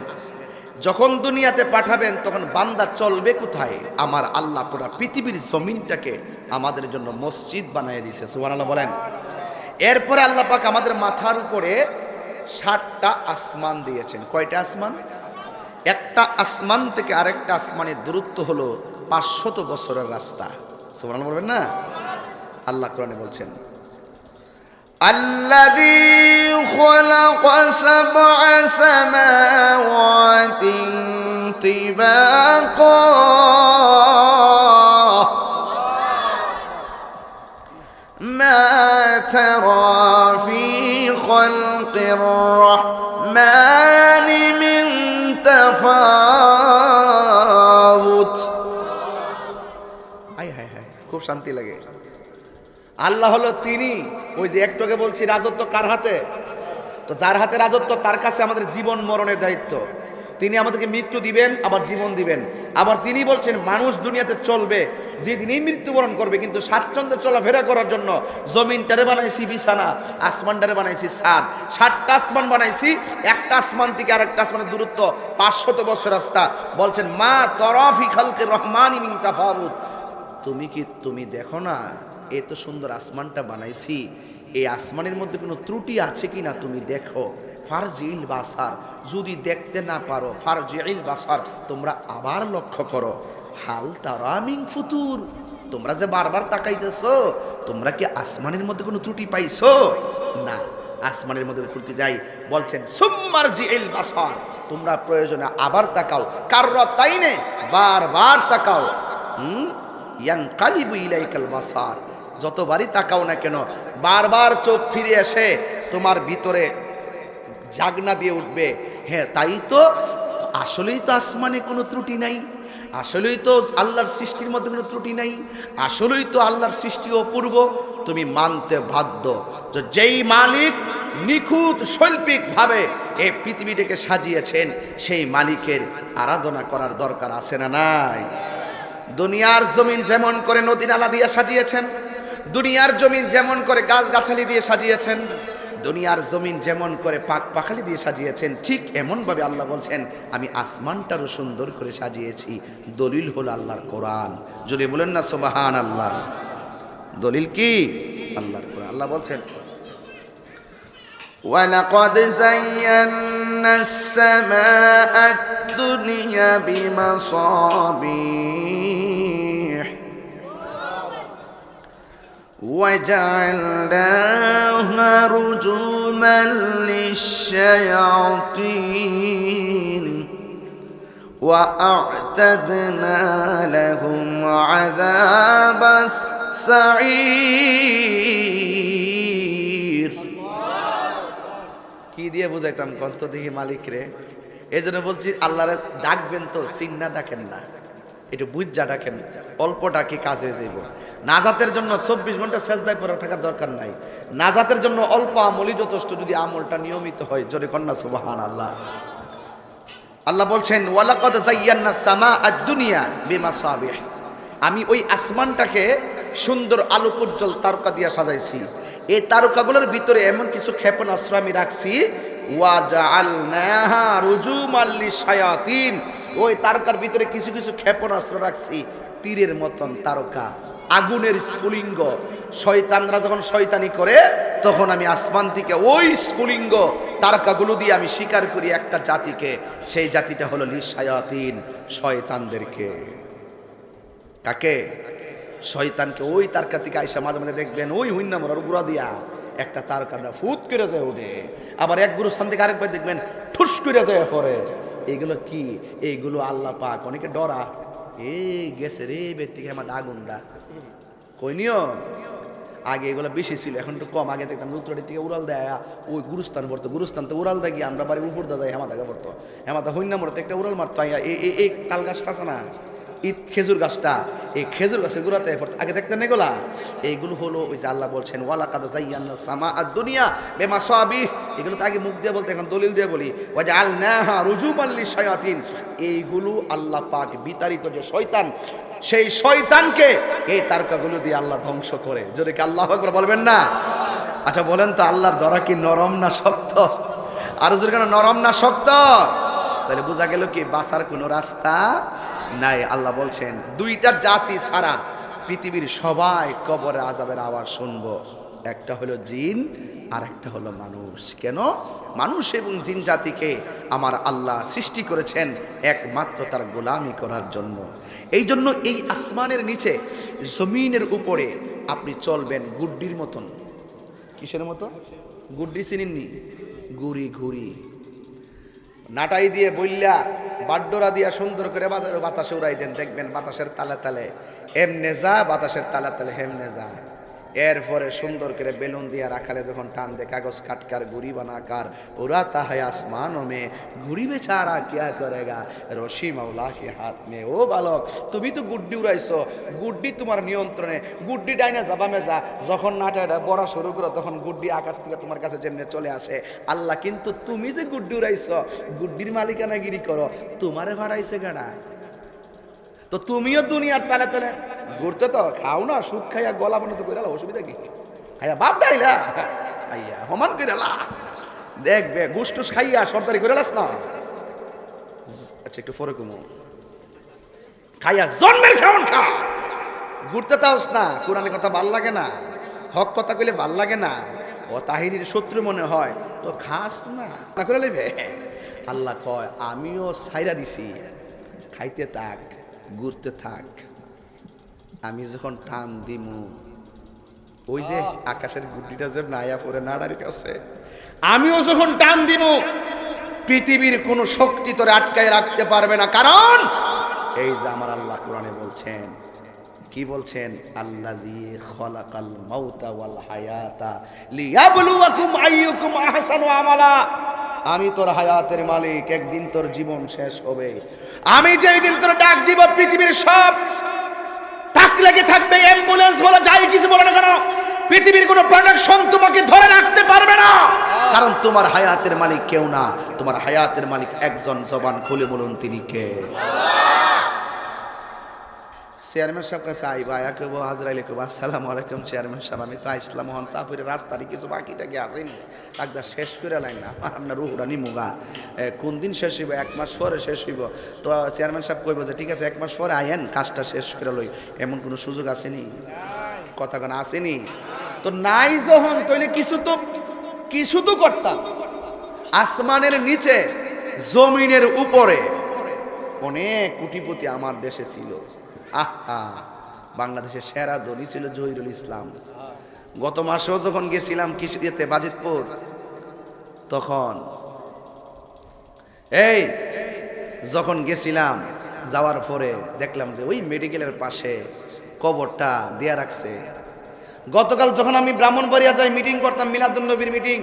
যখন দুনিয়াতে পাঠাবেন তখন বান্দা চলবে কোথায়? আমার আল্লাহ পুরা পৃথিবীর জমিনটাকে আমাদের জন্য মসজিদ বানিয়ে দিয়েছে, সুবহানাল্লাহ বলেন। এরপরে আল্লাহ পাক আমাদের মাথার উপরে 7টা আসমান দিয়েছেন। কয়টা আসমান? একটা আসমান থেকে আরেকটা আসমানের দূরত্ব হলো 500 বছরের রাস্তা, সুবহানাল্লাহ বলবেন না? আল্লাহ কোরআনে বলছেন الذي خلق 7 سماوات طباقا ما ترى في خلق الرحمن শান্তি লাগে। আল্লাহ হলো তিনি, ওই যে একটু আগে বলছি রাজত্ব কার হাতে, তো যার হাতে রাজত্ব তার কাছে আমাদের জীবন মরণের দায়িত্ব। তিনি আমাদেরকে মৃত্যু দিবেন আবার জীবন দিবেন। আবার তিনি বলছেন মানুষ দুনিয়াতে চলবে, যেদিনই মৃত্যুবরণ করবে, কিন্তু স্বাচ্ছন্দ্যে চলাফেরা করার জন্য জমিনটারে বানাইছি বিছানা, আসমানটারে বানাইছি ছাদ। 7টা আসমান বানাইছি, একটা আসমান থেকে আরেকটা আসমানের দূরত্ব 500 বছর রাস্তা। বলছেন মা তরাফি খালকির রহমানি মিন তাফাউত, তুমি দেখো না এত সুন্দর আসমানটা বানাইছি, এই আসমানের মধ্যে কোনো ত্রুটি আছে কিনা তুমি দেখো। ফারজিল বাসার, যদি দেখতে না পারো ফারজিল বাসার, তোমরা আবার লক্ষ্য করো। হাল তারা মিন ফুতুর, তোমরা যে বারবার তাকাইতেছো, তোমরা কি আসমানের মধ্যে কোনো ত্রুটি পাইছো? না, আসমানের মধ্যে ত্রুটি নাই। বলছেন সুম্মারজিল বাসার, তোমরা প্রয়োজনে আবার তাকাও, কাররাতাইনে, বারবার তাকাও। ইয়ানকালিবু ইলাইকাল বাসার, যতবারই তাকাও না কেন বারবার চোখ ফিরে এসে তোমার ভিতরে জাগনা দিয়ে উঠবে, হ্যাঁ তাই তো, আসলেই তো আসমানে কোনো ত্রুটি নাই, আসলেই তো আল্লাহর সৃষ্টির মধ্যে কোনো ত্রুটি নাই, আসলেই তো আল্লাহর সৃষ্টি অপূর্ব। তুমি মানতে বাধ্য যে যেই মালিক নিখুঁত শৈল্পিকভাবে এই পৃথিবীটাকে সাজিয়েছেন, সেই মালিকের আরাধনা করার দরকার আছে না নাই? দুনিয়ার জমিন যেমন করে নদী নালা দিয়ে সাজিয়েছেন, দুনিয়ার জমিন যেমন করে গাছগাছালি দিয়ে সাজিয়েছেন, দুনিয়ার জমিন যেমন করে পাক পাখালি দিয়ে সাজিয়েছেন, ঠিক এমনভাবে আল্লাহ বলছেন আমি আসমানটারও সুন্দর করে সাজিয়েছি। দলিল হলো আল্লাহর কোরআন। যদি বলেন না সুবহানাল্লাহ। দলিল কি? আল্লাহর কোরআন। আল্লাহ বলছেন ওয়ালাকাদ যায়্যানাস সামাআদ দুনিয়া বিমাসাবিহ وجعلناها رجوما للشياطين وأعتدنا لهم عذاب السعير। কি দিয়ে বুঝাইতাম কত দেখি মালিক রে? এই জন্য বলছি আল্লাহরে ডাকবেন তো সিন্না ডাকেন না, একটু বুঝা ডাকেন, অল্প ডাকি কাজে যাইব। নাজাতের জন্য 24 ঘন্টা সেজদায় পড়ে থাকার দরকার নাই, নাজাতের জন্য অল্প আমলই যথেষ্ট, যদি আমলটা নিয়মিত হয়। জোরে কন্যা সুবহানাল্লাহ। আল্লাহ বলছেন ওয়ালাকাদ যায়্যানাস সামাআদ দুনিয়া বিমাসাবিহ, আমি ওই আসমানটাকে সুন্দর আলোকোজ্জ্বল তারকা দিয়ে সাজাইছি। এই তারকাগুলোর ভিতরে এমন কিছু ক্ষেপণাস্ত্র আমি রাখছি, ওয়াজআলনাহা রুজুমাল লিশায়াতিন, ওই তারকার ভিতরে কিছু কিছু ক্ষেপণাস্ত্র রাখছি, তীরের মতন তারকা, আগুনের স্ফুলিঙ্গ। শয়তানরা যখন শয়তানি করে, তখন আমি আসমান থেকে ওই স্ফুলিঙ্গ তারকাগুলো দিয়ে আমি শিকার করি একটা জাতিকে, সেই জাতিটা হলো লিশায়াতিন, শয়তানদেরকে। কাকে? শয়তানকে। ওই তারকা থেকে আইসা মাঝে মাঝে দেখবেন ওই হুইন্না মরার গুড়া দিয়া একটা তারকাটা ফুট করে যায় ওঠে, আবার এক গুরুস্থান থেকে আরেকবার দেখবেন ঠুস করে যায় পরে। এইগুলো কি? এইগুলো আল্লাহ পাক। অনেকে ডরা, এই গেছে রে ব্যক্তি আমার আগুনটা কই নিও। আগে এগুলো বেশি ছিল, এখন একটু কম। আগে দেখতাম লুত্রাটির থেকে উড়াল দেয় ওই গুরুস্থান পড়তো, গুরুস্থান তো উড়াল দেয় গিয়ে আমরা বাড়ি উপর দা যাই হেমাদাকে পড়তো, হেমাদা হইনা মরতো একটা উড়াল মারতো। এই তাল গাছটা আছে না, ঈদ খেজুর গাছটা, এই খেজুর গাছের গুড়াতে আগে দেখতেন এগুলা। এইগুলো হলো ওই যে আল্লাহ বলছেন ওয়ালাকাদ যায়্যানাস সামাআদ দুনিয়া বিমাসাবিহ। এগুলো তো আগে মুখ দিয়ে বলতে, এখন দলিল দিয়ে বলি ওয়াজআলনাহা রুজুমান লিশায়াতিন। এইগুলো আল্লাহ পাক বিতাড়িত যে শয়তান, সেই শয়তানকে এই তারকাগুলো দিয়ে আল্লাহ ধ্বংস করে। যদি কি আল্লাহু আকবার বলবেন না? আচ্ছা বলেন তো আল্লাহর দরা কি নরম না শক্ত? আর যদি কেন নরম না শক্ত, তাহলে বোঝা গেল কি বাঁচার কোনো রাস্তা নাই। আল্লাহ বলছেন দুইটা জাতি ছাড়া পৃথিবীর সবাই কবরে আযাবের আওয়াজ শুনবো, একটা হলো জিন আর একটা হলো মানুষ। কেন? মানুষ এবং জিন জাতিকে আমার আল্লাহ সৃষ্টি করেছেন একমাত্র তার গোলামি করার জন্য। এই জন্য এই আসমানের নিচে জমিনের উপরে আপনি চলবেন গুড্ডির মতন। কিসের মতো? গুড্ডি চিনেননি? গুড়ি ঘুরি নাটাই দিয়ে বইল্লা বাড্ডোরা দিয়া সুন্দর করে বাজারে বাতাসে উড়াই দেন, দেখবেন বাতাসের তালে তালে এমনে যা, বাতাসের তালে তালে হেমনে যা। এরপরে সুন্দর করে বেলুন দিয়া রাখালে যখন টান দে কাগজ কাটকার গুড়ি বানাকার ওরা তাহে আসমানো মে গুড়ি বেচারা কিয়া করেগা রশি মাওলা কে হাত মে। ও বালক, তুমি তো গুড্ডি উড়াইছো, গুড্ডি তোমার নিয়ন্ত্রণে, গুড্ডি ডাইনা যাবা মেজা, যখন নাটাটা বড়া শুরু করো তখন গুড্ডি আকাশ থেকে তোমার কাছে যেমনি চলে আসে। আল্লাহ কিন্তু তুমি যে গুড্ডি উড়াইছো, গুড্ডির মালিকানাগিরি করো, তোমারে ভাড়াইছে গাড়া। তো তুমিও দুনিয়ার তালে তালে ঘুরতে তো খাও না, সুদ খাইয়া গলা বন্ধ করে অসুবিধা কি? খাইয়া বাপ ডাইলা খাইয়া সমান করে দেখবে গুস্টুস খাইয়া সর্দারি করে লাস না। আচ্ছা একটু ফরে কমো, খাইয়া জন্মের খাওন খা, ঘুরতে তাওস না, কোরআনের কথা ভাল লাগে না, হক কথা কইলে ভাল লাগে না, ও তাহিনীর শত্রু মনে হয় তো খাস না করে লেবে। আল্লাহ কয় আমিও ছাইরা দিছি, খাইতে থাক, ঘুরতে থাক, আমি যখন টান দিমু ওই যে আকাশের গুড্ডিটা যে নাইয়া পরে নাড়ারি কাছে, আমিও যখন টান দিব পৃথিবীর কোন শক্তি তোরে আটকায় রাখতে পারবে না। কারণ এই যে আমার আল্লাহ কোরআনে বলছেন, কি বলছেন? আল্লাযী খালাকাল মাউতা ওয়াল হায়াতা লিয়াবলুয়াকুম আইয়ুকুম আহসানু আমালা। আমি তোর হায়াতের মালিক, একদিন তোর জীবন শেষ হবে, আমি যেই দিন তোর ডাক দিব পৃথিবীর সব তাক লেগে থাকবে, অ্যাম্বুলেন্স বলে যাই কিছু বলে না কেন, পৃথিবীর কোনো প্রোডাকশন তোমাকে ধরে রাখতে পারবে না। কারণ তোমার হায়াতের মালিক কেউ না, তোমার হায়াতের মালিক একজন। জবান খুলে বলুন তিনি কে? চেয়ারম্যান সাহেব কাছে আইবা, আয়াকে বো হাজরাইলে কব আসসালামু আলাইকুম চেয়ারম্যান সাহেব, আমি তো ইসলাম মোহন সাফিরের রাস্তারই কিছু বাকিটাকে আসেনি, একদা শেষ করে লাইন না আপনার রুহুরানি মুগা কোন দিন শেষ হইব? 1 মাস পরে শেষ হইব। তো চেয়ারম্যান সাহেব কইব যে ঠিক আছে 1 মাস পরে আইয়েন, কাজটা শেষ করে লই। এমন কোনো সুযোগ আসেনি? কথা কেন আসেনি? তো নাই যখন তইলে কিছু তো করতাম। আসমানের নিচে জমিনের উপরে অনেক কোটিপতি আমার দেশে ছিল। আহা, বাংলাদেশের সেরা ধনী ছিল জহিরুল ইসলাম। গত মাসেও যখন গেছিলাম কৃষিতে বাজিতপুর, তখন যখন গেছিলাম যাওয়ার পরে দেখলাম যে ওই মেডিকেলের পাশে কবরটা দেয়া রাখছে। গতকাল যখন আমি ব্রাহ্মণবাড়িয়া যাই মিটিং করতাম, মিলাদুন্নবীর মিটিং,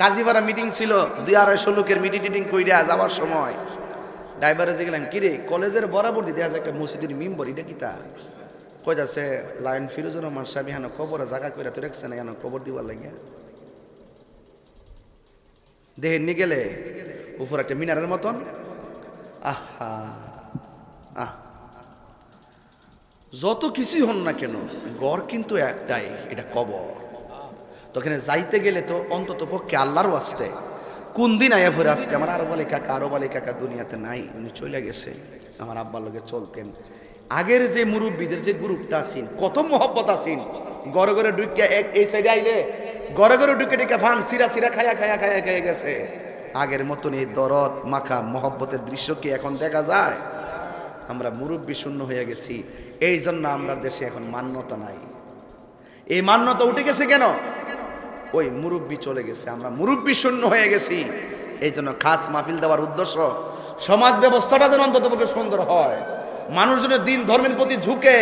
কাজীপাড়া মিটিং ছিল, 200-250 লোকের মিটিং কইরা যাওয়ার সময় ড্রাইভারে যে গেলাম, কিরে কলেজের বরাবর দিয়ে দেখা যায় একটা মসজিদের মিম্বর, এটা কিতা? কই যাচ্ছে লাইন ফিরোজুর রহমান সাহেব এখানে কবরে জায়গা কইরা তো রাখছে না, এখানে কবর দিবার লাগে। দেহে নিয়ে গেলে উপর একটা মিনারের মতন। আহা আহ, যত কিছুই হন না কেন ঘর কিন্তু একটাই, এটা কবর। তো এখানে যাইতে গেলে তো অন্তত পক্ষে আল্লাহর ওয়াস্তে কোন দিন আয়া ফিরে আজকে আমার আরব আলী কাকা দুনিয়াতে নাই, উনি চলে গেছে। আমার আব্বার লোকে চলতেন। আগের যে মুরব্বীদের যে গ্রুপটা আছেন, কত মহব্বত আছেন, ঘরে ঘরে ঢুকে এই সাইডে আইলে ঘরে ঘরে ঢুকে ফান সিরা খায়া গেছে। আগের মতন এই দরদ মাখা মহব্বতের দৃশ্য কি এখন দেখা যায়? আমরা মুরব্বী শূন্য হয়ে গেছি। এই জন্য আমরা দেশে এখন মান্যতা নাই। এই মান্যতা উঠে গেছে কেন? ওই মুরব্বী চলে গেছে, আমরা মুরব্বী শূন্য হয়ে গেছি। এই জন্য খাস মাহফিল দেওয়ার উদ্দেশ্য সমাজ ব্যবস্থাটা যেন অন্তত সুন্দর হয়, মানুষ যেন দিন ধর্মের প্রতি ঝুঁকে,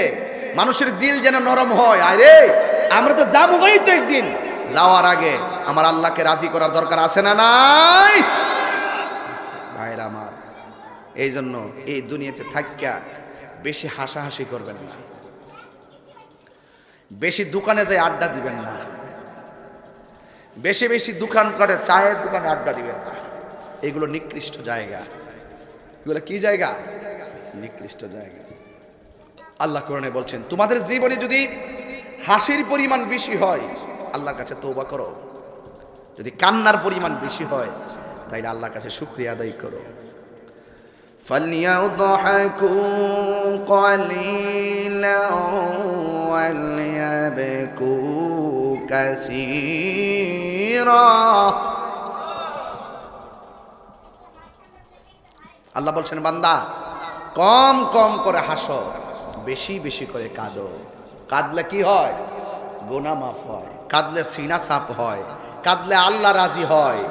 মানুষের দিল যেন নরম হয়। আরে আমরা তো যাবোই তো একদিন, যাওয়ার আগে আমার আল্লাহকে রাজি করার দরকার আছে না নাই ভাইরা আমার? এই জন্য এই দুনিয়াতে থাকিয়া বেশি হাসাহাসি করবেন না, বেশি দোকানে যাই আড্ডা দিবেন না, বেশি দোকান করে চায়ের দোকানে আড্ডা দিবেন না। এগুলো নিকৃষ্ট জায়গা। এগুলো কি জায়গা? নিকৃষ্ট জায়গা। আল্লাহ কোরআনে বলছেন, তোমাদের জীবনে যদি হাসির পরিমাণ বেশি হয় আল্লাহর কাছে তওবা করো, যদি কান্নার পরিমাণ বেশি হয় তাইলে আল্লাহর কাছে শুকরিয়া আদায় করো। ফালইয়াদহাকু ক্বালিলান ওয়ালইয়াবকু কাসীরা। আল্লাহ বলছেন, বান্দা কম কম করে হাসো, বেশি করে কাঁদো। কাঁদলে কি হয়? গুনাহ মাফ হয়, কাঁদলে সিনা সাফ হয়, কাঁদলে আল্লাহ রাজি হয়।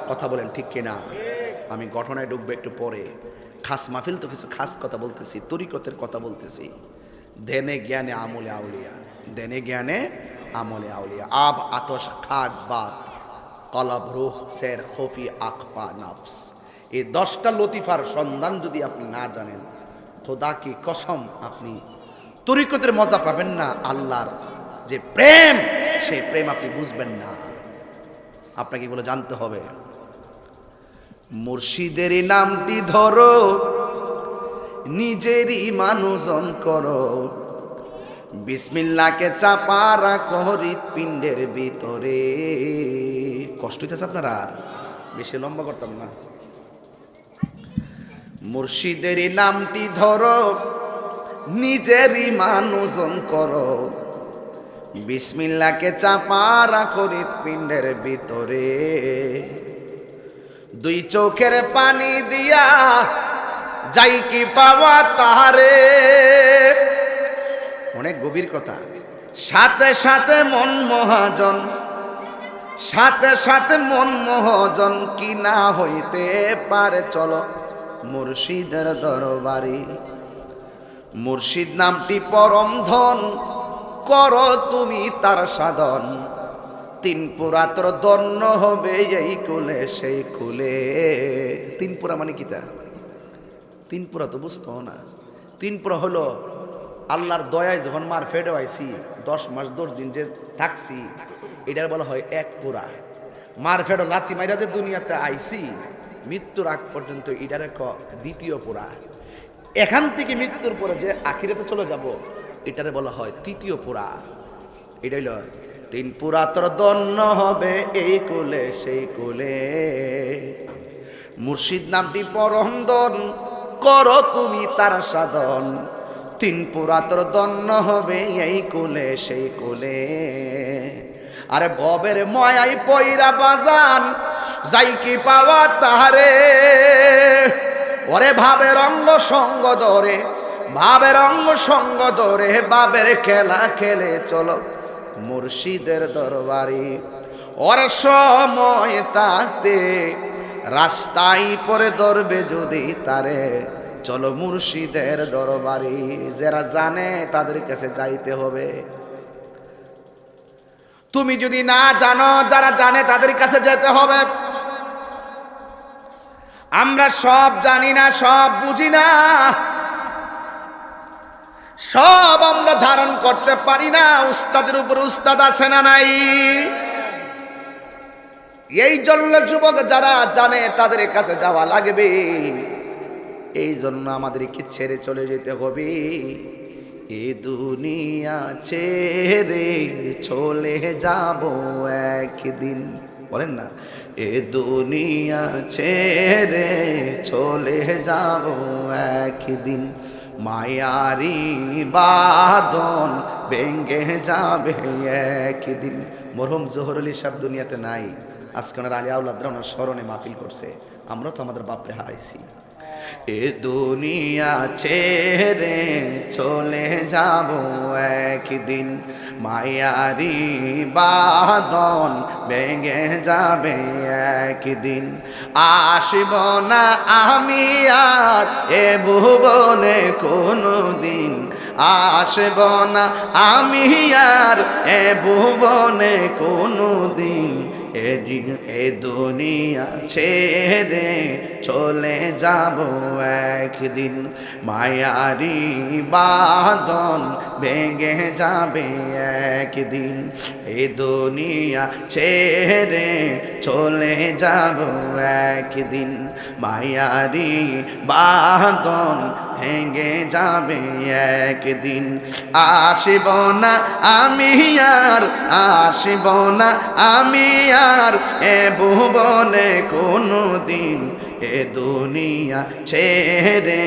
কথা বলেন ঠিক কিনা? আমি ঘটনায় ঢুকবো একটু পরে। খাস মাহফিল তো কিছু খাস কথা বলতেছি, তরিকতের কথা বলতেছি। দেনে জ্ঞানে আমলে আউলিয়া, দেনে জ্ঞানে আমলে আউলিয়া, আব, আতশ, খাক, বাত, কলব, রুহ, সের, খফি, আকফা, নফস। এই 10টা লতিফার সন্ধান যদি আপনি না জানেন, খোদা কি কসম আপনি তরিকতের মজা পাবেন না। আল্লাহর যে প্রেম, সেই প্রেম আপনি বুঝবেন না। আপনাকে এগুলো জানতে হবে। মুর্শিদের নামটি ধরো, নিজেরই মানুষজন করো, বিসমিল্লাহকে চাপা রাখো হৃৎপিণ্ডের ভিতরে। কষ্ট হইতেছে আপনার? আর বেশি লম্বা করতাম না। মুর্শিদের নামটি ধরো, নিজেরই মানুষজন করো, বিসমিল্লাহকে চাপা রাখো হৃৎপিণ্ডের ভিতরে। 2 চোখের পানি দিয়া যাই কি পাওয়া তাহারে। অনেক গভীর কথা। সাথে সাথে মন মহাজন, সাথে সাথে মন মহাজন, কি না হইতে পারে চলো মুর্শিদের দরবারে। মুর্শিদ নামটি পরম ধন, করো তুমি তার সাধন। 3 পুরা তোর দন্য হবে এই কুলে সেই কুলে। 3 পুরা মানে কি? তা 3 পুরা তো বুঝতো না। 3 পুরা হলো আল্লাহর দয়ায় যখন মার ফেডে আইছি, 10 মাস 10 দিন যে থাকছি, এটার বলা হয় 1 পুরা। মার ফেডো লাতি মাইরা যে দুনিয়াতে আইছি, মৃত্যুর আগ পর্যন্ত এটার 2য় পুরা। এখান থেকে মৃত্যুর পরে যে আখিরাতে চলে যাব, এটারে বলা হয় 3য় পুরা। এটা হইল 3 পুরা তোর দন্য হবে এই কুলে সেই কুলে। মুর্শিদ নামটি পরম দন, করো তুমি তার সাধন। 3 পুরা তোর দন্য হবে এই কুলে সেই কুলে। আরে ভবের ময়াই পয়রা বাজান, যাই কি পাওয়া তাহারে। ওরে ভাবের অঙ্গ সঙ্গ ধরে, ভাবের অঙ্গ সঙ্গ ধরে, ভাবের খেলা খেলে চলো মুর্শিদের দরবারে। ওরে সময় তাতে রাস্তায় পরে ধরবে যদি তারে, চলো মুর্শিদের দরবারে। যারা জানে তাদের কাছে যাইতে হবে। তুমি যদি না জানো, যারা জানে তাদের কাছে যেতে হবে। আমরা সব জানি না, সব বুঝি না, সব আমরা ধারণ করতে পারি না। উস্তাদের উপর উস্তাদ আছে না নাই? এই জন্য যুবক যারা জানে তাদের কাছে যাওয়া লাগবে। এই জন্য আমাদেরকে ছেড়ে চলে যেতে হবে। এ দুনিয়া ছেড়ে চলে যাব একদিন, বলেন না, এ দুনিয়া ছেড়ে চলে যাব একদিন। মায়ারি বাঁধন ভেঙে যাবে একদিন। মরহুম জোহর আলী সাহেব দুনিয়াতে নাই, আজকে ওনার আলী আউলাদরা ওনার স্মরণে মাহফিল করছে। আমরা তো আমাদের বাপরে হারাইছি। এ দুনিয়া ছেড়ে চলে যাব একদিন, মায়ারি বাঁধন ভেঙে যাবে একদিন। আসব না আমি আর এ ভুবনে কোনো দিন, আসব না আমি আর এ ভুবনে কোনো দিন। এ দুনিয়া ছেড়ে চলে যাব একদিন, মায়ারি বাঁধন ভেঙে যাবে একদিন। এ দুনিয়া ছেড়ে চলে যাব একদিন, মায়ারি বাঁধন ভেঙে যাবে একদিন। আসব না আমি আর, আসব না আমি আর এ ভুবনে কোনো দিন। এ দুনিয়া ছেড়ে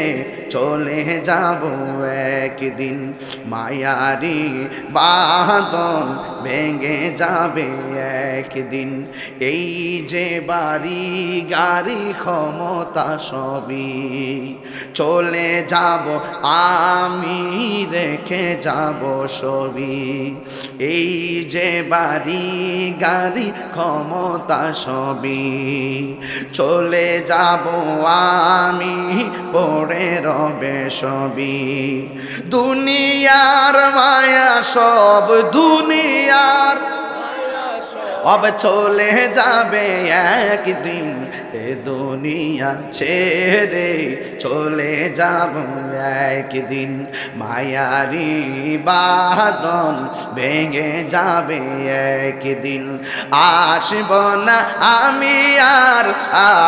চলে যাব একদিন, মায়ারি বাঁধন ভেঙে যাবে একদিন। এই যে বাড়ি গাড়ি ক্ষমতা সবই চলে যাব আমি, রেখে যাব সবই। এই যে বাড়ি গাড়ি ক্ষমতা সবই চলে যাব আমি, পড়ে রবে সবই। দুনিয়ার মায়া সব, দুনিয়া আর अब চলে যাবে একদিন এ দুনিয়া ছেড়ে চলে যাব একদিন মায়ারি বাঁধন ভেঙে যাবে একদিন আসব না আমি আর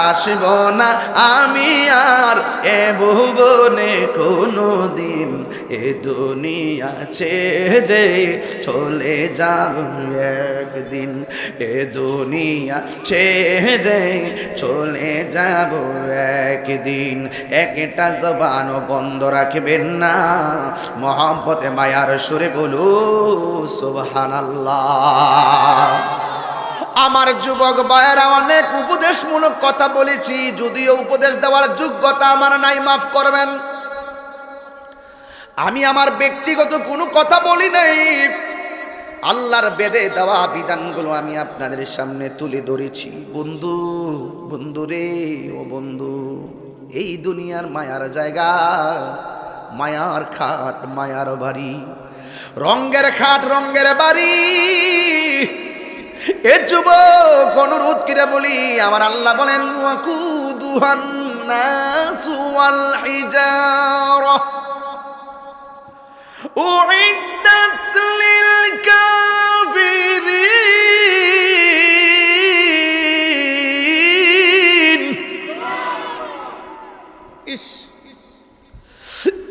আসব না আমি আর এ ভুবনে কোনো দিন এ দুনিয়া ছেড়ে চলে যাব একদিন এ দুনিয়া ছেড়ে চলে যাব একদিন একটা জবানও বন্ধ রাখবেন না মহব্বতে মায়ার সুরে বলু সুবহানাল্লাহ। আমার যুবক ভাইয়েরা অনেক উপদেশমূলক কথা বলেছি, যদিও উপদেশ দেওয়ার যোগ্যতা আমার নাই, মাফ করবেন। আমি আমার ব্যক্তিগত কোনো কথা বলি নাই, আল্লাহর বেদে দেওয়া বিধানগুলো আমি আপনাদের সামনে তুলে ধরেছি। বন্ধু, বন্ধু রে, ও বন্ধু, এই দুনিয়ার মায়ার জায়গা, মায়ার খাট, মায়ার বাড়ি, রঙ্গের খাট, রঙ্গের বাড়ি। এ যুবক, অনুরোধ করে বলি, আমার আল্লাহ বলেন ওয়াকুদুহান নাসু ওয়াল হিজারা উইদ্দাত লিল কাফিরিন।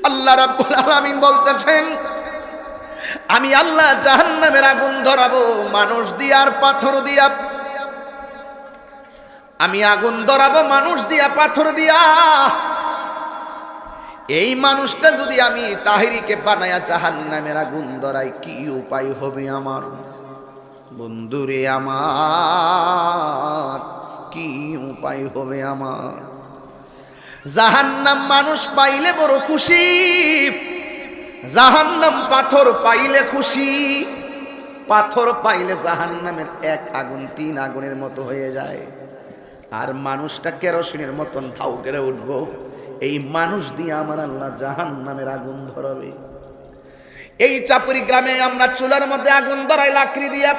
আল্লাহ রাব্বুল আলামিন বলতেছেন, আমি আল্লাহ জাহান্নামের আগুন ধরাবো মানুষ দিয়া আর পাথর দিয়া। আমি আগুন ধরাবো মানুষ দিয়া, পাথর দিয়া। এই মানুষটা যদি আমি তাহিরিকে বানায়া জাহান্নামের আগুন ধরাই, কি উপায় হবে আমার? বন্ধুরে আমার, কি উপায় হবে আমার? জাহান্নাম মানুষ পাইলে বড় খুশি, জাহান্নাম পাথর পাইলে খুশি। পাথর পাইলে জাহান্নামের এক আগুন 3 আগুনের মতো হয়ে যায়, আর মানুষটা কেরোসিনের মতন ধাউ করে উঠবো। এই মানুষ দিয়ে আমার আল্লাহ জাহান্নামের আগুন ধরাবে। এই চাপুরি গ্রামে আমরা চুলার মধ্যে আগুন ধরাই, লাকড়ি দিয়া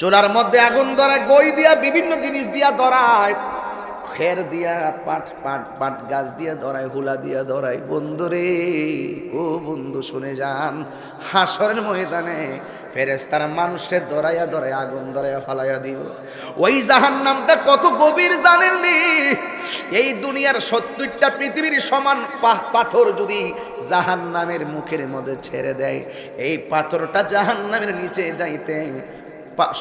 চুলার মধ্যে আগুন ধরায়, গই দিয়া, বিভিন্ন জিনিস দিয়া ধরায়, খের দিয়া, পাট গাছ দিয়া ধরায়, হুলা দিয়া ধরায়। বন্ধুরে, ও বন্ধু শুনে যান, হাসরের ময়দানে ফেরেশতারা মানুষকে ধরাইয়া ধরাইয়া আগুন ধরাইয়া ফালাইয়া দিব। ওই জাহান্নামটা কত গভীর জানেননি? এই দুনিয়ার 70টা পৃথিবীর সমান পাথর যদি জাহান্নামের মুখের মধ্যে ছেড়ে দেয়, এই পাথরটা জাহান্নামের নিচে যাইতে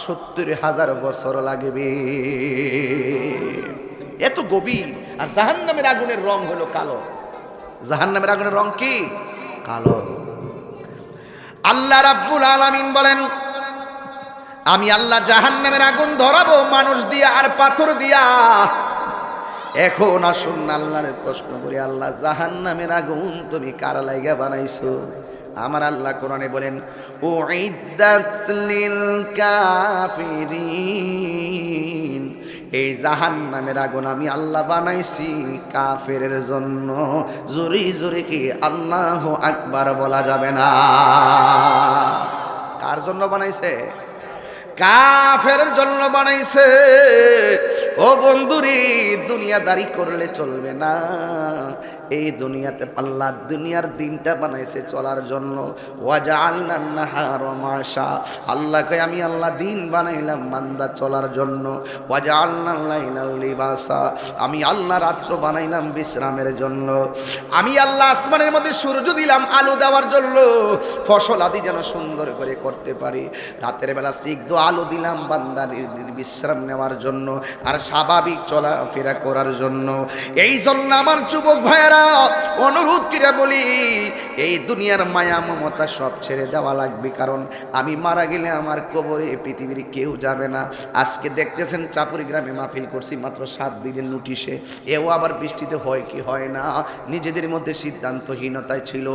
70,000 বছর লাগবে। এত গভীর। আর জাহান্নামের আগুনের রং হলো কালো। জাহান্নামের আগুনের রং কি? কালো। আল্লাহ রাব্বুল আলামিন বলেন, আমি আল্লাহ জাহান্নামের আগুন ধরাবো মানুষ দিয়া আর পাথর দিয়া। এখন আসুন আল্লাহর প্রশ্ন করি, আল্লাহ জাহান্নামের আগুন তুমি কার লাইগা বানাইছো? আমার আল্লাহ কোরআনে বলেন, উইদ্দাত লিল কাফিরিন, এই জাহান্নামের আগুন আমি আল্লাহ বানাইছি কাফেরের জন্য। জোরে জোরে কি আল্লাহু আকবার বলা যাবে না? কার জন্য বানাইছে? কাফেরের জন্য বানাইছে। ও বন্ধুরে, দুনিয়াদারি করলে চলবে না। এই দুনিয়াতে আল্লাহ দুনিয়ার দিনটা বানাইছে চলার জন্য। ওয়াজআলনান নাহারা মাশা, আল্লাহকে আমি আল্লাহ দিন বানাইলাম বান্দা চলার জন্য। ওয়াজআলনাল লাইলা লিবাসা, আমি আল্লাহ রাত্র বানাইলাম বিশ্রামের জন্য। আমি আল্লাহ আসমানের মধ্যে সূর্য দিলাম আলো দেওয়ার জন্য, ফসল আদি যেন সুন্দর করে করতে পারি। রাতের বেলা স্নিগ্ধ আলো দিলাম বান্দার বিশ্রাম নেওয়ার জন্য আর স্বাভাবিক চলাফেরা করার জন্য। এই জন্য আমার যুবক ভাইয়েরা অনুরোধ করে বলি, এই দুনিয়ার মায়া মমতা সব ছেড়ে দেওয়া লাগবে। কারণ আমি মারা গেলে আমার কবরে পৃথিবীর কেউ যাবে না। আজকে দেখতেছেন চাপুরি গ্রামে মাহফিল করছি মাত্র 7 দিনের নোটিশে। এও আবার বৃষ্টিতে হয় কি হয় না, নিজেদের মধ্যে সিদ্ধান্তহীনতায় ছিল।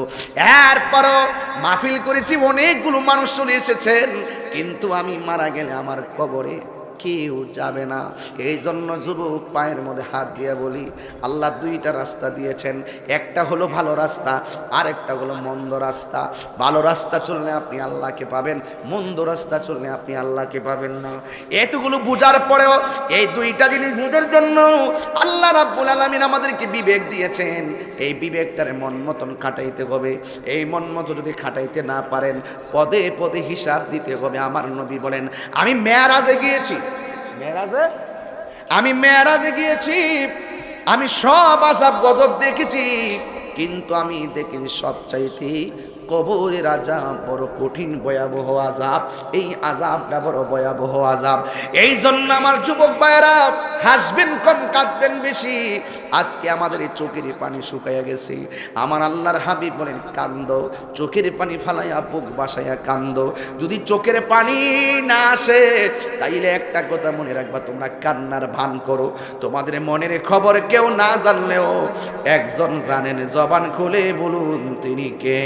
এরপরও মাহফিল করেছি, অনেকগুলো মানুষ চলে এসেছেন, কিন্তু আমি মারা গেলে আমার কবরে কেউ যাবে না। এই জন্য যুবক পায়ের মধ্যে হাত দিয়ে বলি, আল্লাহ দুইটা রাস্তা দিয়েছেন, একটা হলো ভালো রাস্তা, আরেকটা হলো মন্দ রাস্তা। ভালো রাস্তা চললে আপনি আল্লাহকে পাবেন, মন্দ রাস্তা চললে আপনি আল্লাহকে পাবেন না। এতগুলো বোঝার পরেও এই দুইটা জিনিস বোঝার জন্য আল্লাহ রাব্বুল আলামিন আমাদেরকে বিবেক দিয়েছেন। এই বিবেকটারে মন মতন খাটাইতে হবে। এই মন মতো যদি খাটাইতে না পারেন, পদে পদে হিসাব দিতে হবে। আমার নবী বলেন, আমি মেরাজে গিয়েছি, আমি মেরাজে গিয়েছি, আমি সব আযাব গজব দেখেছি, কিন্তু আমি দেখিনি সবচাইতে কবরের আযাব বড় কঠিন ভয়াবহ আযাব। এই আযাবটা বড় ভয়াবহ আযাব। এই জন্য আমার যুবক ভাইরা, হাসবেন কম, কাঁদবেন বেশি। আজকে আমাদের এই চোখের পানি শুকাইয়া গেছে। আমার আল্লাহর হাবিব বলেন, কান্দো, চোখের পানি ফালাইয়া বুক বাসাইয়া কান্দো। যদি চোখের পানি না আসে, তাইলে একটা কথা মনে রাখবা, তোমরা কান্নার ভান করো। তোমাদের মনের খবর কেউ না জানলেও একজন জানেন, জবান খুলে বলুন তিনি কে।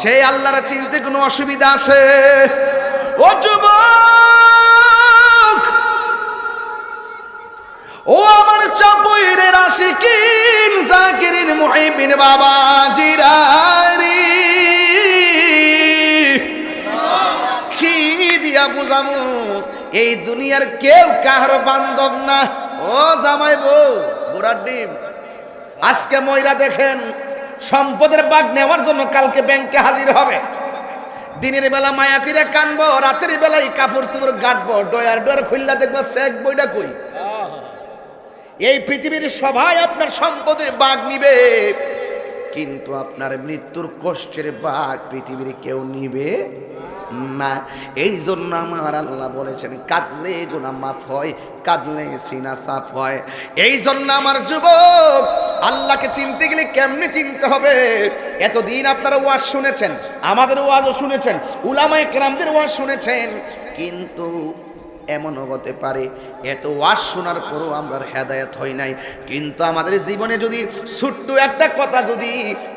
সেই আল্লাহর চিনতে কোনো অসুবিধা আছে? ও যুবক, ও আমার চাপইরের আশিকিন, জাকিরিন, মুহিবিন বাবা জিরারি, কি দিয়া বুঝামু, এই দুনিয়ার কেউ কাহার বান্ধব না। ও জামাই বউ, বুড়ার ডিম, আজকে ময়রা দেখেন সম্পদের ভাগ নেওয়ার জন্য কালকে ব্যাংকে হাজির হবে। দিনের বেলা মায়া কইরা কানবো, রাতের বেলায় কাপড় চোপড় গাঁটবো, ডয়ার ডয়ার খুললা দেখবো চেক বইটা কই। এই পৃথিবীর সবাই আপনার সম্পদের ভাগ নিবে, কিন্তু আপনার মৃত্যুর কষ্টের ভাগ পৃথিবীর কেউ নিবে না। এই জন্য আমার আল্লাহ বলেছেন, কাঁদলে গুনাহ মাফ হয়, কাঁদলে সিনা সাফ হয়। এই জন্য আমার যুবক, আল্লাহকে চিনতে গেলে কেমনে চিনতে হবে? এতদিন আপনারা ওয়াজ শুনেছেন, আমাদের ওয়াজও শুনেছেন, উলামায়ে কেরামদের ওয়াজ শুনেছেন, কিন্তু এমনও হতে পারে এত ওয়াজ শোনার পরও আমরা হেদায়েত হই নাই। কিন্তু আমাদের জীবনে যদি ছোট্ট একটা কথা যদি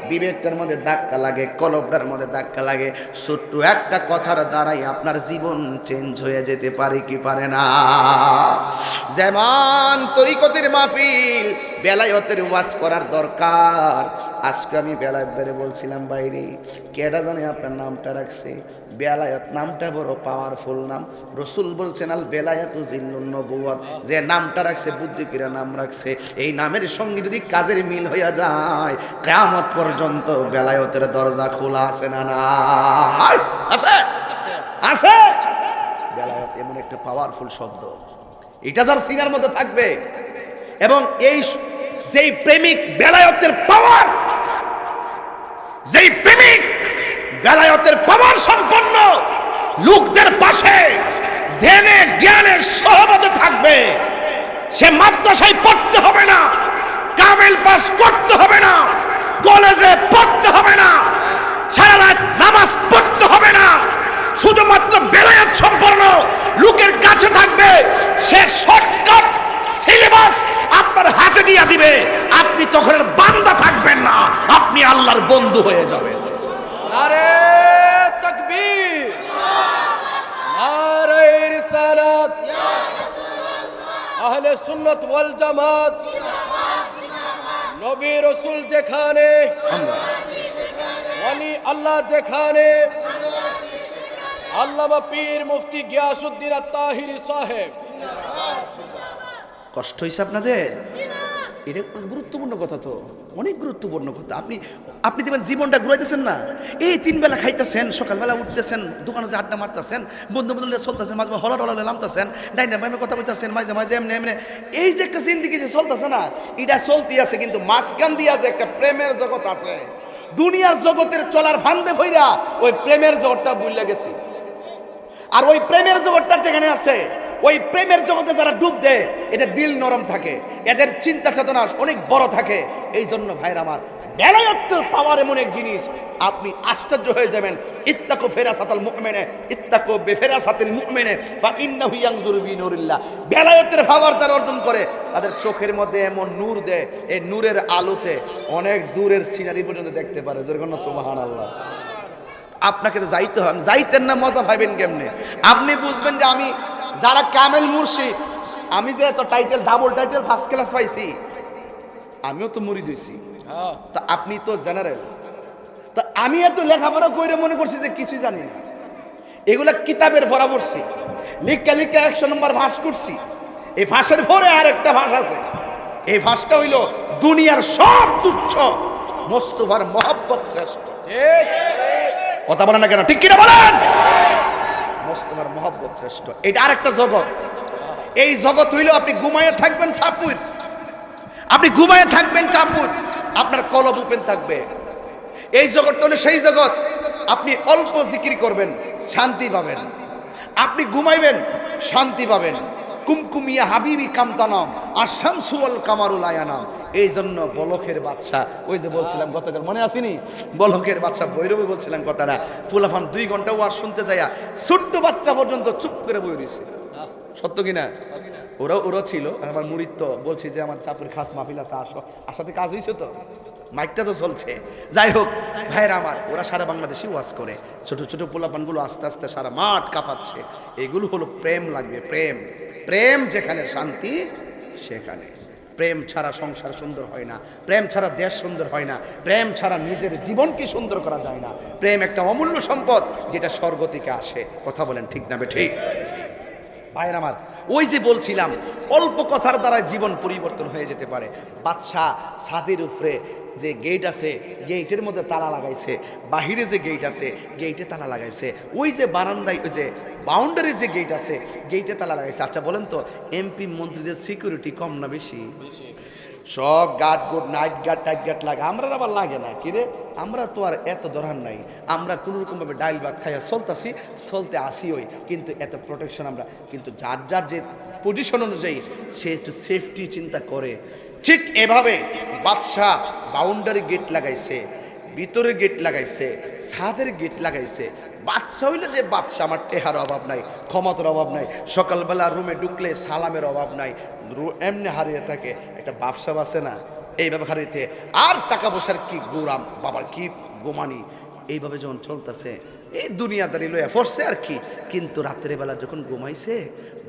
বিবেকটার মধ্যে ধাক্কা লাগে, কলবটার মধ্যে ধাক্কা লাগে, ছোট্ট একটা কথার দ্বারাই আপনার জীবন চেঞ্জ হয়ে যেতে পারে কি পারে না? যেমন তরিকতের মাহফিল, বেলায়েতের ওয়াজ করার দরকার। আজকে আমি বেলায়েত বেরে বলছিলাম, বাইরে কেডা জানে আপনার নামটা রাখছে বেলায়েত, নামটা বড় পাওয়ারফুল নাম। রাসূল বলছেন, আল বেলায়েতু জিল্লুন নবুওয়াত, যে নামটা রাখছে বুদ্ধিকিরা নাম রাখছে, এই নামের সঙ্গে যদি কাজের মিল হইয়া যায়, কিয়ামত পর্যন্ত বেলায়েতের দরজা খোলা আছে না নাই? আছে, আছে। বেলায়েত এমন একটা পাওয়ারফুল শব্দ, এটা যার সিনার মধ্যে থাকবে, এবং এই যেই প্রেমিক বেলায়েতের পাওয়ার, যেই প্রেমিক বেলায়েতের পাওয়ার সম্পন্ন লোকদের পাশে ধ্যানে জ্ঞানে সহবতে থাকবে, সে মাদ্রাসায় পড়তে হবে না, কামেল পাস করতে হবে না, কলেজে পড়তে হবে না, সারা রাত নামাজ পড়তে হবে না, শুধুমাত্র বেলায়েত সম্পন্ন লোকের কাছে থাকবে। সে শর্টকাট সিলেবাস আপনার হাতে দিয়ে দিবে, আপনি তখন আর বান্দা থাকবেন না, আপনি আল্লাহর বন্ধু হয়ে যাবেন। নারে তাকবীর, নারে রিসালাত, আহলে সুন্নাত ওয়াল জামাত, নবী রাসূল যেখানে, ওয়ালি আল্লাহ যেখানে, আল্লামা পীর মুফতি গিয়াসউদ্দিন আত-তাহিরি সাহেব। কষ্ট হয়েছে আপনাদের? এটা গুরুত্বপূর্ণ কথা, তো অনেক গুরুত্বপূর্ণ কথা। আপনি দেখবেন জীবনটা ঘুরাইতেছেন না, এই 3 বেলা খাইতেছেন, সকালবেলা উঠতেছেন, দোকানে যে আড্ডা মারতেছেন, বন্ধু বান্ধব চলতেছেন, মাঝে মাঝে হলা নামতেছেন, ডাইনে বামে কথা বলতেছেন, মাঝে মাঝে এমনি এমনি, এই যে একটা জিন্দেগি যে চলতেছে না, এটা চলতে আছে, কিন্তু মাঝখান দিয়ে যে একটা প্রেমের জগৎ আছে, দুনিয়ার জগতের চলার ফান্দে ভইরা ওই প্রেমের জগৎটা ভুলে গেছি। আর ওই প্রেমের জগৎটা যেখানে আছে, ওই প্রেমের জগতে যারা ডুব দেয়, এদের দিল নরম থাকে, এদের চিন্তা চেতনা অনেক বড় থাকে। এই জন্য ভাইরা আমার, বেলায়েতের পাওয়ার এমন এক জিনিস, আপনি আশ্চর্য হয়ে যাবেন। ইত্তাকু ফিরাসাতাল মুমিনে, ইত্তাকু বিফিরাসাতিল মুমিনে ফা ইন্নাহু ইয়ানজুরু বিনুরিল্লাহ। বেলায়েতের পাওয়ার যারা অর্জন করে, তাদের চোখের মধ্যে এমন নূর দেয়, এই নূরের আলোতে অনেক দূরের সিনারি পর্যন্ত দেখতে পারে। জোরে সুবহানাল্লাহ। আপনাকে তো যাইতে হবে, যাইতেন না মজা পাইবেন কেমনে? আপনি বুঝবেন যে আমি যারা কামেল মুর্শিদ, আমি যে এত title double title first class পাইছি, আমিও তো মুরিদ হইছি, হ্যাঁ তা আপনি তো জেনারেল। তা আমি এত লেখাপড়া কইরে মনে করছি যে কিছুই জানি না। এগুলা কিতাবের ভরা পড়ছি, লিখা লিখা 100 নম্বর ভাস করছি। এই ভাষের পরে আর একটা ভাষ আছে, এই ভাষটা হইল দুনিয়ার সব তুচ্ছ মোস্তফার মহব্বত শ্রেষ্ঠ। ঠিক কথা বলেন না কেন, ঠিক কিনা বলেন? মোস্তফার মহব্বত শ্রেষ্ঠ, এটা আরেকটা জগৎ। এই জগৎ হইল আপনি ঘুমায়ে থাকবেন চাপুর, আপনি ঘুমায়ে থাকবেন চাপুর, আপনার কলব ওপেন থাকবে। এই জগৎটা হলো সেই জগৎ, আপনি অল্প জিকির করবেন শান্তি পাবেন, আপনি ঘুমাইবেন শান্তি পাবেন। কুমকুমিয়া হাবিবি কামতানাম আশামসু ওয়াল কামারুল আয়ানাম। এই জন্য বলকের বাদশা, ওই যে বলছিলাম গতকাল মনে আসেনি, বলকের বাদশা ভৈরবে বলছিলাম কথাটা, ফুলাফান 2 ঘন্টা ওয়াজ শুনতে যাইয়া ছোট্ট বাচ্চা পর্যন্ত চুপ করে বই রয়েছে। সত্য কিনা? ওরা ছিল আমার মুরিদ, তো বলছি যে আমার চাপুর খাস মাহফিল আছে, আসো। আসাতে কাজ হয়েছে তো, মাইকটা তো চলছে। যাই হোক ভাইরা আমার, ওরা সারা বাংলাদেশে ওয়াজ করে, ছোট ছোট পোলাপানগুলো আস্তে আস্তে সারা মাঠ কাঁপাচ্ছে। এগুলো হলো প্রেম লাগবে, প্রেম। প্রেম যেখানে শান্তি সেখানে। প্রেম ছাড়া সংসার সুন্দর হয় না, প্রেম ছাড়া দেশ সুন্দর হয় না, প্রেম ছাড়া নিজের জীবনকে সুন্দর করা যায় না। প্রেম একটা অমূল্য সম্পদ, যেটা স্বর্গ থেকে আসে। কথা বলেন ঠিক না ঠিক? ভাইয়ের আমার, ওই যে বলছিলাম অল্প কথার দ্বারা জীবন পরিবর্তন হয়ে যেতে পারে। বাদশা ছাদের উপরে যে গেট আছে, গেটের মধ্যে তালা লাগাইছে, বাহিরে যে গেট আছে গেটে তালা লাগাইছে, ওই যে বারান্দায় ওই যে বাউন্ডারি যে গেট আছে গেটে তালা লাগাইছে। আচ্ছা বলেন তো, এমপি মন্ত্রীদের সিকিউরিটি কম না বেশি? সব guard good night guard tight guard লাগে, আমরা আবার লাগে না কি রে? আমরা তো আর এত দরকার নাই, আমরা কোনো রকম ভাবে ডাইল ভাত খাইয়া চলতেছি, চলতে আসি ওই, কিন্তু এত প্রোটেকশন আমরা, কিন্তু যার যার যে পজিশন অনুযায়ী সে একটু সেফটি চিন্তা করে। ঠিক এভাবে বাদশাহ বাউন্ডারি গেট লাগাইছে, ভিতরে গেট লাগাইছে, ছাদের গেট লাগাইছে। বাদশা হইলে যে বাদশা, আমার টেহার অভাব নাই, ক্ষমতার অভাব নাই, সকালবেলা রুমে ঢুকলে সালামের অভাব নাই, এমনি হারিয়ে থাকে। একটা ব্যবসা আছে না, এইভাবে হারিয়েছে। আর টাকা পয়সার কি গোরাম, বাবার কি গোমানি, এইভাবে যখন চলতেছে এই দুনিয়াদারি লইয়া ফরছে আর কি। কিন্তু রাতের বেলা যখন ঘুমাইছে,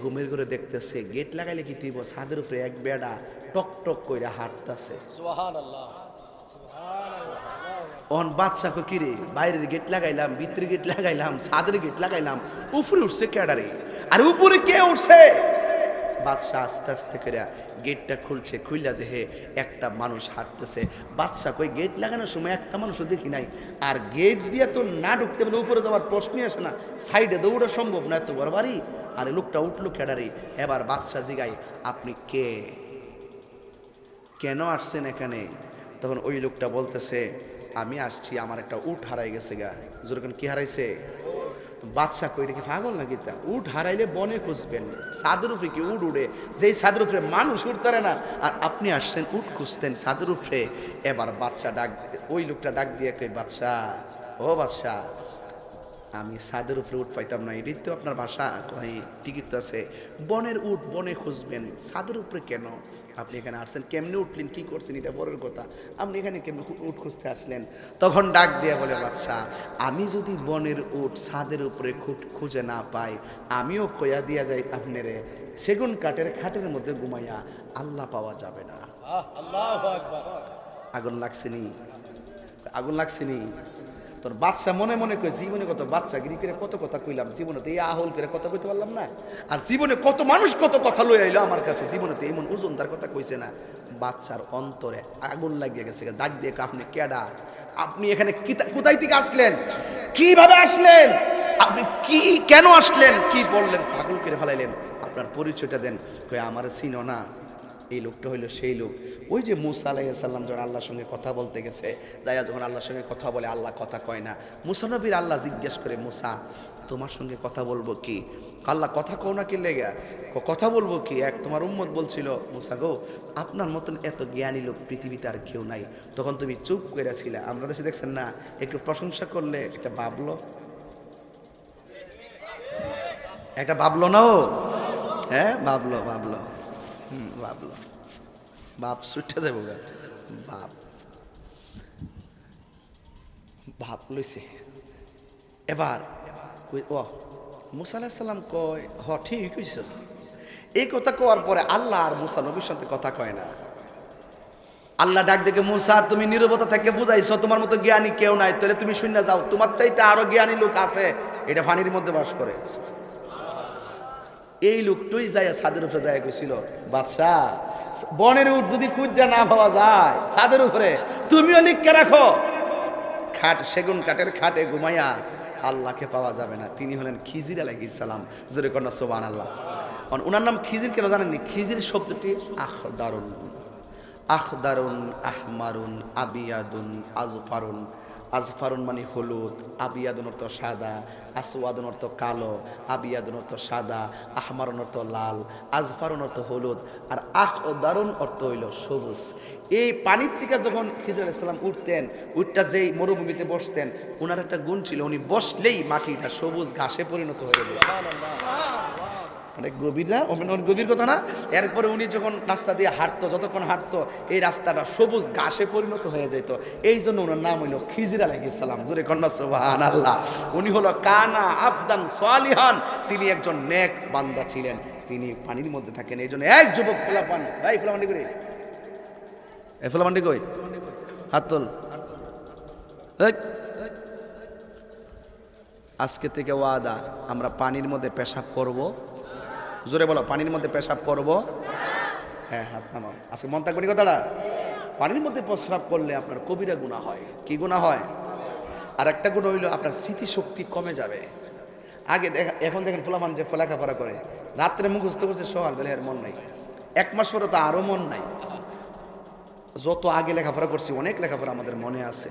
ঘুমের ঘরে দেখতেছে গেট লাগাইলে কি তুই ছাদের উপরে এক বেড়া টক টক কইরা হাঁটতেছে। সুবহানাল্লাহ। অন বাদশাকে কিরে, বাইরের গেট লাগাইলাম, ভিতরে গেট লাগাইলাম, ছাদের গেট লাগাইলাম, উপরে উঠছে কেডারে? আর উপরে কে উঠছে? বাদশা আস্তে আস্তে করে গেটটা খুলছে, খুইলা দেখে একটা মানুষ হাঁটতেছে। বাদশা কই গেট লাগানোর সময় একটা মানুষও দেখি নাই, আর গেট দিয়ে তো না ঢুকতে পারলে উপরে যাওয়ার প্রশ্নই আসে না, সাইডে দৌড়া সম্ভব না, এত বড় বাড়ি। আর লোকটা উঠলো কেডারে? এবার বাদশা জিগাই, আপনি কে, কেন আসছেন এখানে? তখন ওই লোকটা বলতেছে, আমি আসছি, আমার একটা উট হারাই গেছে গা। যেরকম কি হারাইছে? বাদশা কইটা কি পাগল নাকি? তা উট হারাইলে বনে খুঁজবেন, ছাদের উপরে কি উট উড়ে? যেই ছাদের উপরে মানুষ উঠতে পারে না, আর আপনি আসছেন উট খুঁজতেন ছাদের উপরে। এবার বাদশা ডাক, ওই লোকটা ডাক দিয়ে কই, বাদশা ও বাদশা, আমি ছাদের উপরে উঠ পাইতাম না, এটাই তো আপনার ভাষা? কই টিকিট তো আছে, বনের উট বনে খুঁজবেন, ছাদের উপরে কেন? আপনি এখানে আসছেন, কেমনে উঠলেন, কি করছেন, এটা বড়ের কথা, আপনি এখানে কেমনে উট খুঁজতে আসলেন? তখন ডাক দিয়ে বলে, বাদশা আমি যদি বনের উট ছাদের উপরে খুঁজে না পাই, আমিও কইয়া দিয়া যাই আপনারে, সেগুন কাঠের খাটের মধ্যে ঘুমাইয়া আল্লাহ পাওয়া যাবে না। আল্লাহু আকবার। আগুন লাগছেনি, আগুন লাগছেনি। তোর বাদশা মনে মনে কই, জীবনে কত বাদশাগিরি করে কত কথা কইলাম, জীবনে তো এই আহল করে কথা কইতে পারলাম না। আর জীবনে কত মানুষ কত কথা লই আইলো আমার কাছে, জীবনে তো এমন ওজনদার কথা কইছে না। বাদশার অন্তরে আগুন লাগিয়ে গেছে। ডাক দিয়ে, আপনি কেডা? আপনি এখানে কোথায় থেকে আসলেন? কিভাবে আসলেন? আপনি কি কেন আসলেন? কি বললেন? পাগল করে ফেলাইলেন। আপনার পরিচয়টা দেন। কই আমার চিনো না? এই লোকটা হইলো সেই লোক, ওই যে মুসা আলাইহিস সালাম যখন আল্লাহর সঙ্গে কথা বলতে গেছে, যাইয়া যখন আল্লাহর সঙ্গে কথা বলে, আল্লাহ কথা কয় না। মুসা নবীর আল্লাহ জিজ্ঞেস করে, মুসা তোমার সঙ্গে কথা বলবো কি? আল্লাহ কথা কও না কি লেগা? কথা বলবো কি? এক তোমার উম্মত বলছিল, মুসা গো আপনার মতন এত জ্ঞানী লোক পৃথিবীতে আর কেউ নাই। তখন তুমি চুপ করে ছিলে। আমরা দেশে দেখছেন না, একটু প্রশংসা করলে একটা ভাবলো, একটা ভাবলো না ও, হ্যাঁ ভাবলো, ভাবলো, ভাবলো, বাপ সুইটা যাবো, বাপ ভাব লইছে। এবার ও মুসা আলাইহিস সালাম কয় হ ঠিক কইছ। এই কথা কওয়ার পরে আল্লাহ আর মুসা নবীর সাথে কথা কয় না। আল্লাহ ডাক দেখে মুসা তুমি নীরবতা থেকে বুঝাইছো তোমার মতো জ্ঞানী কেউ নাই, তাহলে তুমি শুনে যাও, তোমার চাইতে আরো জ্ঞানী লোক আছে, এটা পানির মধ্যে বাস করে। এই লোকটাই যায় ছাদের উপরে যায় কইছিল বাদশা বনের উট যদি খুঁজা না পাওয়া যায় ছাদের উপরে তুমিও লিখকে রাখো, খাট সেগুন কাঠের খাটে ঘুমাইয়া আল্লাহকে পাওয়া যাবে না। তিনি হলেন খিজির আলাইহিস সালাম। জোরে কন্যা সুবহানাল্লাহ। ওনার নাম খিজির কেন জানেননি? খিজির শব্দটি আখদারুন, আখদারুন, আহমারুন, আবিয়াদুন, আজফারুন। আজফারুন মানে হলুদ, আবিয়াদুন অর্থ সাদা, আসওয়াদুন অর্থ কালো, আবিয়াদুন অর্থ সাদা, আহমারুন অর্থ লাল, আজফারুন অর্থ হলুদ, আর আখদারুন অর্থ হইল সবুজ। এই পানির থেকে যখন খিজির আলাইহিস সালাম উঠতেন, উঠটা যেই মরুভূমিতে বসতেন, ওনার একটা গুণ ছিল, উনি বসলেই মাটিটা সবুজ ঘাসে পরিণত হয়ে যেত। অনেক গভীর না, অনেক গভীর কথা না? এরপরে উনি যখন রাস্তা দিয়ে হাঁটতো, যতক্ষণ হাঁটতো এই রাস্তাটা সবুজ ঘাসে পরিণত হয়ে যেত। এই জন্য ওনার নাম হইল খিজির আলাইহিস সালাম। জোরে কন্যা সুবহানাল্লাহ। উনি হলো কানা আবদান সালিহান, তিনি একজন নেক বান্দা ছিলেন, তিনি পানির মধ্যে থাকেন। এই জন্য এক যুবক ফোলাপান, ভাই ফোলাপান্ডি করি, এই ফোলাপান্ডি কই, হাত তোল। আজকে থেকে ওয়াদা, আমরা পানির মধ্যে পেশাব করব। জোরে বলো, পানির মধ্যে পেশাব করব। হ্যাঁ, হাত নামাও। আজকে মন থাকবে কথাটা। পানির মধ্যে প্রস্রাব করলে আপনার কবিরা গুনাহ হয়। কি গুনাহ হয়? আর একটা গুণ হইল আপনার স্মৃতিশক্তি কমে যাবে। আগে এখন দেখেন ফুলামান যে লেখাপড়া করে রাত্রে মুখস্থ করছে, সকাল বেলা এর মন নাই, এক মাস পরে তো আরো মন নাই। যত আগে লেখাপড়া করছি অনেক লেখাপড়া আমাদের মনে আছে।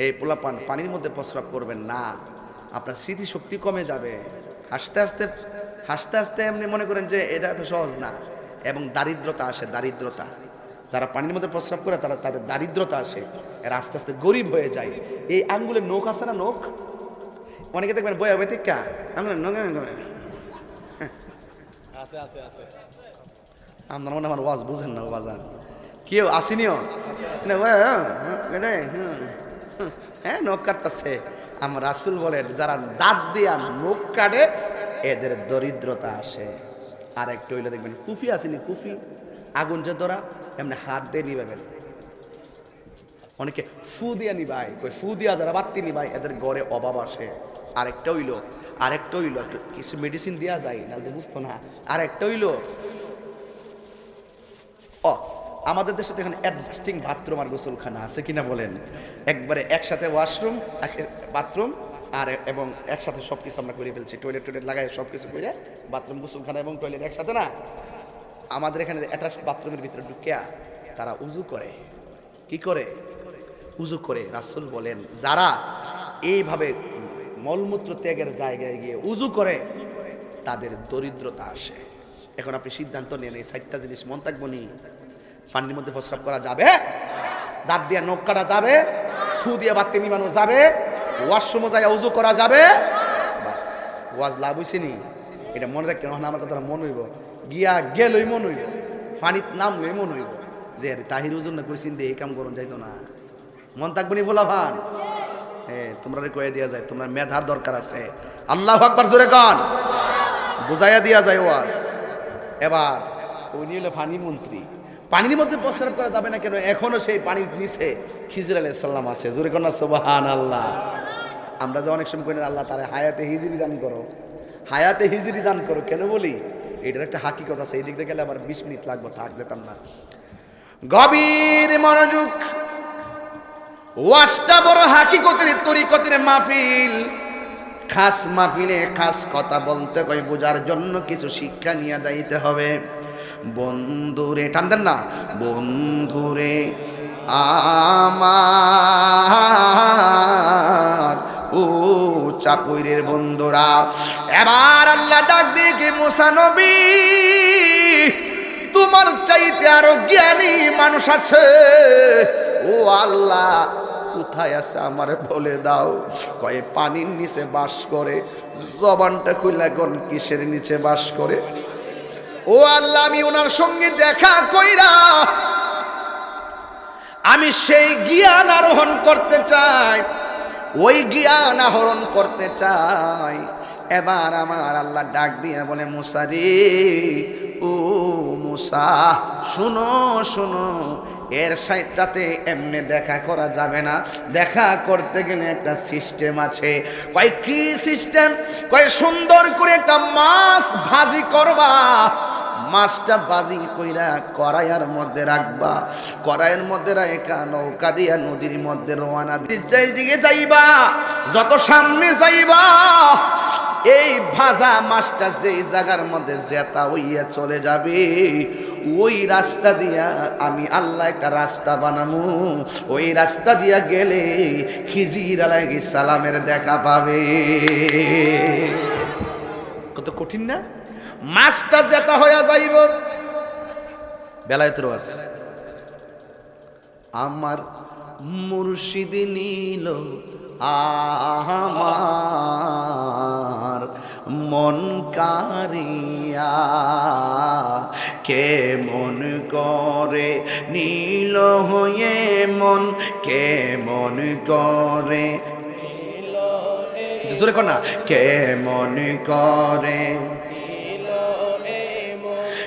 এই পোলাপান পানির মধ্যে প্রস্রাব করবেন না, আপনার স্মৃতিশক্তি কমে যাবে। হাসতে হাসতে হাসতে হাসতে এমনি মনে করেন যে এটা এত সহজ না, এবং দারিদ্রতা আসে। দারিদ্রতা, যারা পানির মধ্যে প্রস্রাব করে তারা তাদের দারিদ্রতা আসে, এরা আস্তে আস্তে গরিব হয়ে যায়। এই আঙ্গুলের নখ আছে না, নখ, অনেকে দেখবেন বয়া বেতিকা আঙ্গুলের নখ আছে আছে আছে। আপনার মনে আমার ওয়াজ বুঝেন না, বাজার কেউ আসেনিও, হ্যাঁ নখ কাটতেছে। আমার রাসূল বলেন যারা দাঁত দিয়া নখ কাটে এদের দরিদ্রতা আসে। আর একটু হইলে দেখবেন কুফি আসেনি, কুফি আগুন যে ধরা এমনি হাত দিয়ে নিবেন, অনেকে ফু দিয়া নিবাই, ফু দিয়া যারা বাত্তি নিবাই এদের গড়ে অভাব আসে। আরেকটা হইল কিছু মেডিসিন দেওয়া যায় না তো বুঝতো না। আরেকটা হইল আমাদের দেশে তো এখানে অ্যাডজাস্টিং বাথরুম আর গোসলখানা আছে কিনা বলেন? একবারে একসাথে ওয়াশরুম, বাথরুম আর এবং একসাথে সব কিছু আমরা করে ফেলছি, টয়লেট লাগাই সব কিছু করে, বাথরুম গোসলখানা এবং টয়লেট একসাথে না। আমাদের এখানে অ্যাটাচ বাথরুমের ভিতরে ঢুকিয়া তারা উজু করে। কি করে? উজু করে। রাসূল বলেন যারা এইভাবে মলমূত্র ত্যাগের জায়গায় গিয়ে উজু করে তাদের দরিদ্রতা আসে। এখন আপনি সিদ্ধান্ত নেন, এই 4টা জিনিস মন থাকবো নি? পানির মধ্যে প্রস্রাব করা যাবে, দাঁত দিয়ে নখ কাটা যাবে, ফু দিয়ে বাতি নিবানো যাবে, ওয়াশরুমে যায় উজু করা যাবে। বাস, ওয়াজ লাভ হইছে নি? এটা মনে রাখেন, আমার কথা মন হইব, গিয়া গেলই মন হইব, পানির নাম লই মন হইব যে তাহির উজুর না কইছিন রে, এই কাম করুন যাইতো না। মন থাকবো নি বলা ভান? তোমরা কয়ে দিয়া যায়, তোমরা মেধার দরকার আছে। আল্লাহু আকবার জোরে গান বুঝাইয়া দিয়া যায় ওয়াজ। এবার উনি হলো পানি মন্ত্রী। পানির মধ্যে প্রস্রাব করা যাবে না কেন? এখনো সেই পানির নিচে খিজির আলাইহিস সালাম আছে। জোরে কন্যা সুবহানাল্লাহ। আমরা যে অনেক সময় কই আল্লাহ তারে হায়াতে হিজরি দান করো, হায়াতে হিজরি দান করো, কেন বলি? এটার একটা হাকিকত আছে। এই দিক দিয়ে গেলে আবার 20 মিনিট লাগবে, থাক দিতাম না। গভীর মনোযোগ, ওয়াজটা বড় হাকিকতের তরিকতের মাহফিল। খাস মাহফিলে খাস কথা বলতে কই, বোঝার জন্য কিছু শিক্ষা নিয়ে যাইতে হবে। বন্ধুরে টানদেন না, বন্ধুরে আমার ও চাপুরের বন্ধুরা। এবার আল্লাহ ডাক দিয়ে মুসা নবী, তোমার চাইতে আরো জ্ঞানী মানুষ আছে। ও আল্লাহ কোথায় আছে আমারে বলে দাও। কয়ে পানির নিচে বাস করে। জবানটা খুলে কোন কিসের নিচে বাস করে? ও আল্লাহ আমি ওনার সঙ্গে দেখা কইরা আমি সেই জ্ঞান আরোহণ করতে চাই, ওই জ্ঞান আহরণ করতে চাই। এবার আমার আল্লাহ ডাক দিয়ে বলে মুসা রে, ও মুসা শুনো শুনো, এর সাথে এমনি দেখা করা যাবে না, দেখা করতে গেলে একটা সিস্টেম আছে। কয় কি সিস্টেম? কয় সুন্দর করে একটা মাছ ভাজি করবা, মাছটা বাজি কইরা কড়াইয়ের মধ্যে রাখবা, কড়াইয়ের মধ্যে রাখা নৌকা দিয়া নদীর মধ্যে রওনা দিকে যাইবা, যত সামনে যাইবা এই ভাজা মাছটা যেই জায়গার মধ্যে জেতা হইয়া চলে যাবে, ওই রাস্তা দিয়া আমি আল্লাহ একটা রাস্তা বানামু, ওই রাস্তা দিয়া গেলে খিজির আলাইহিস সালামের দেখা পাবে। কত কঠিন না? মাছটা জেতা হইয়া যাইব। বেলায়েতের ওয়াজ আমার মুর্শিদ নীল আমার মন কারিয়া, কে মন করে নীল হয়ে মন, কে মন করে জোরে কর না, কে মন করে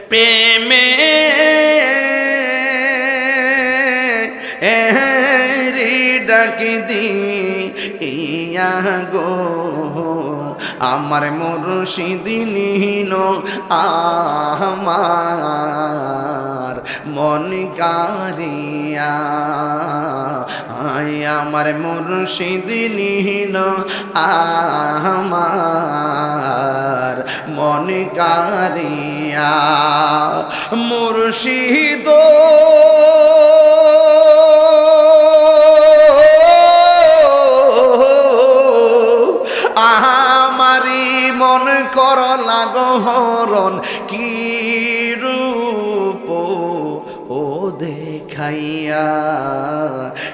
প্রেমে ডাক দি ইয়া গো, আমার মুর্শিদ নীল আমার মন কারিয়া, আমার মুর্শিদ নীল আমার মন কারিয়া। মুর্শিদ আমারি মন কর লাগহরণ, কি রূপ ও দেখাইয়া,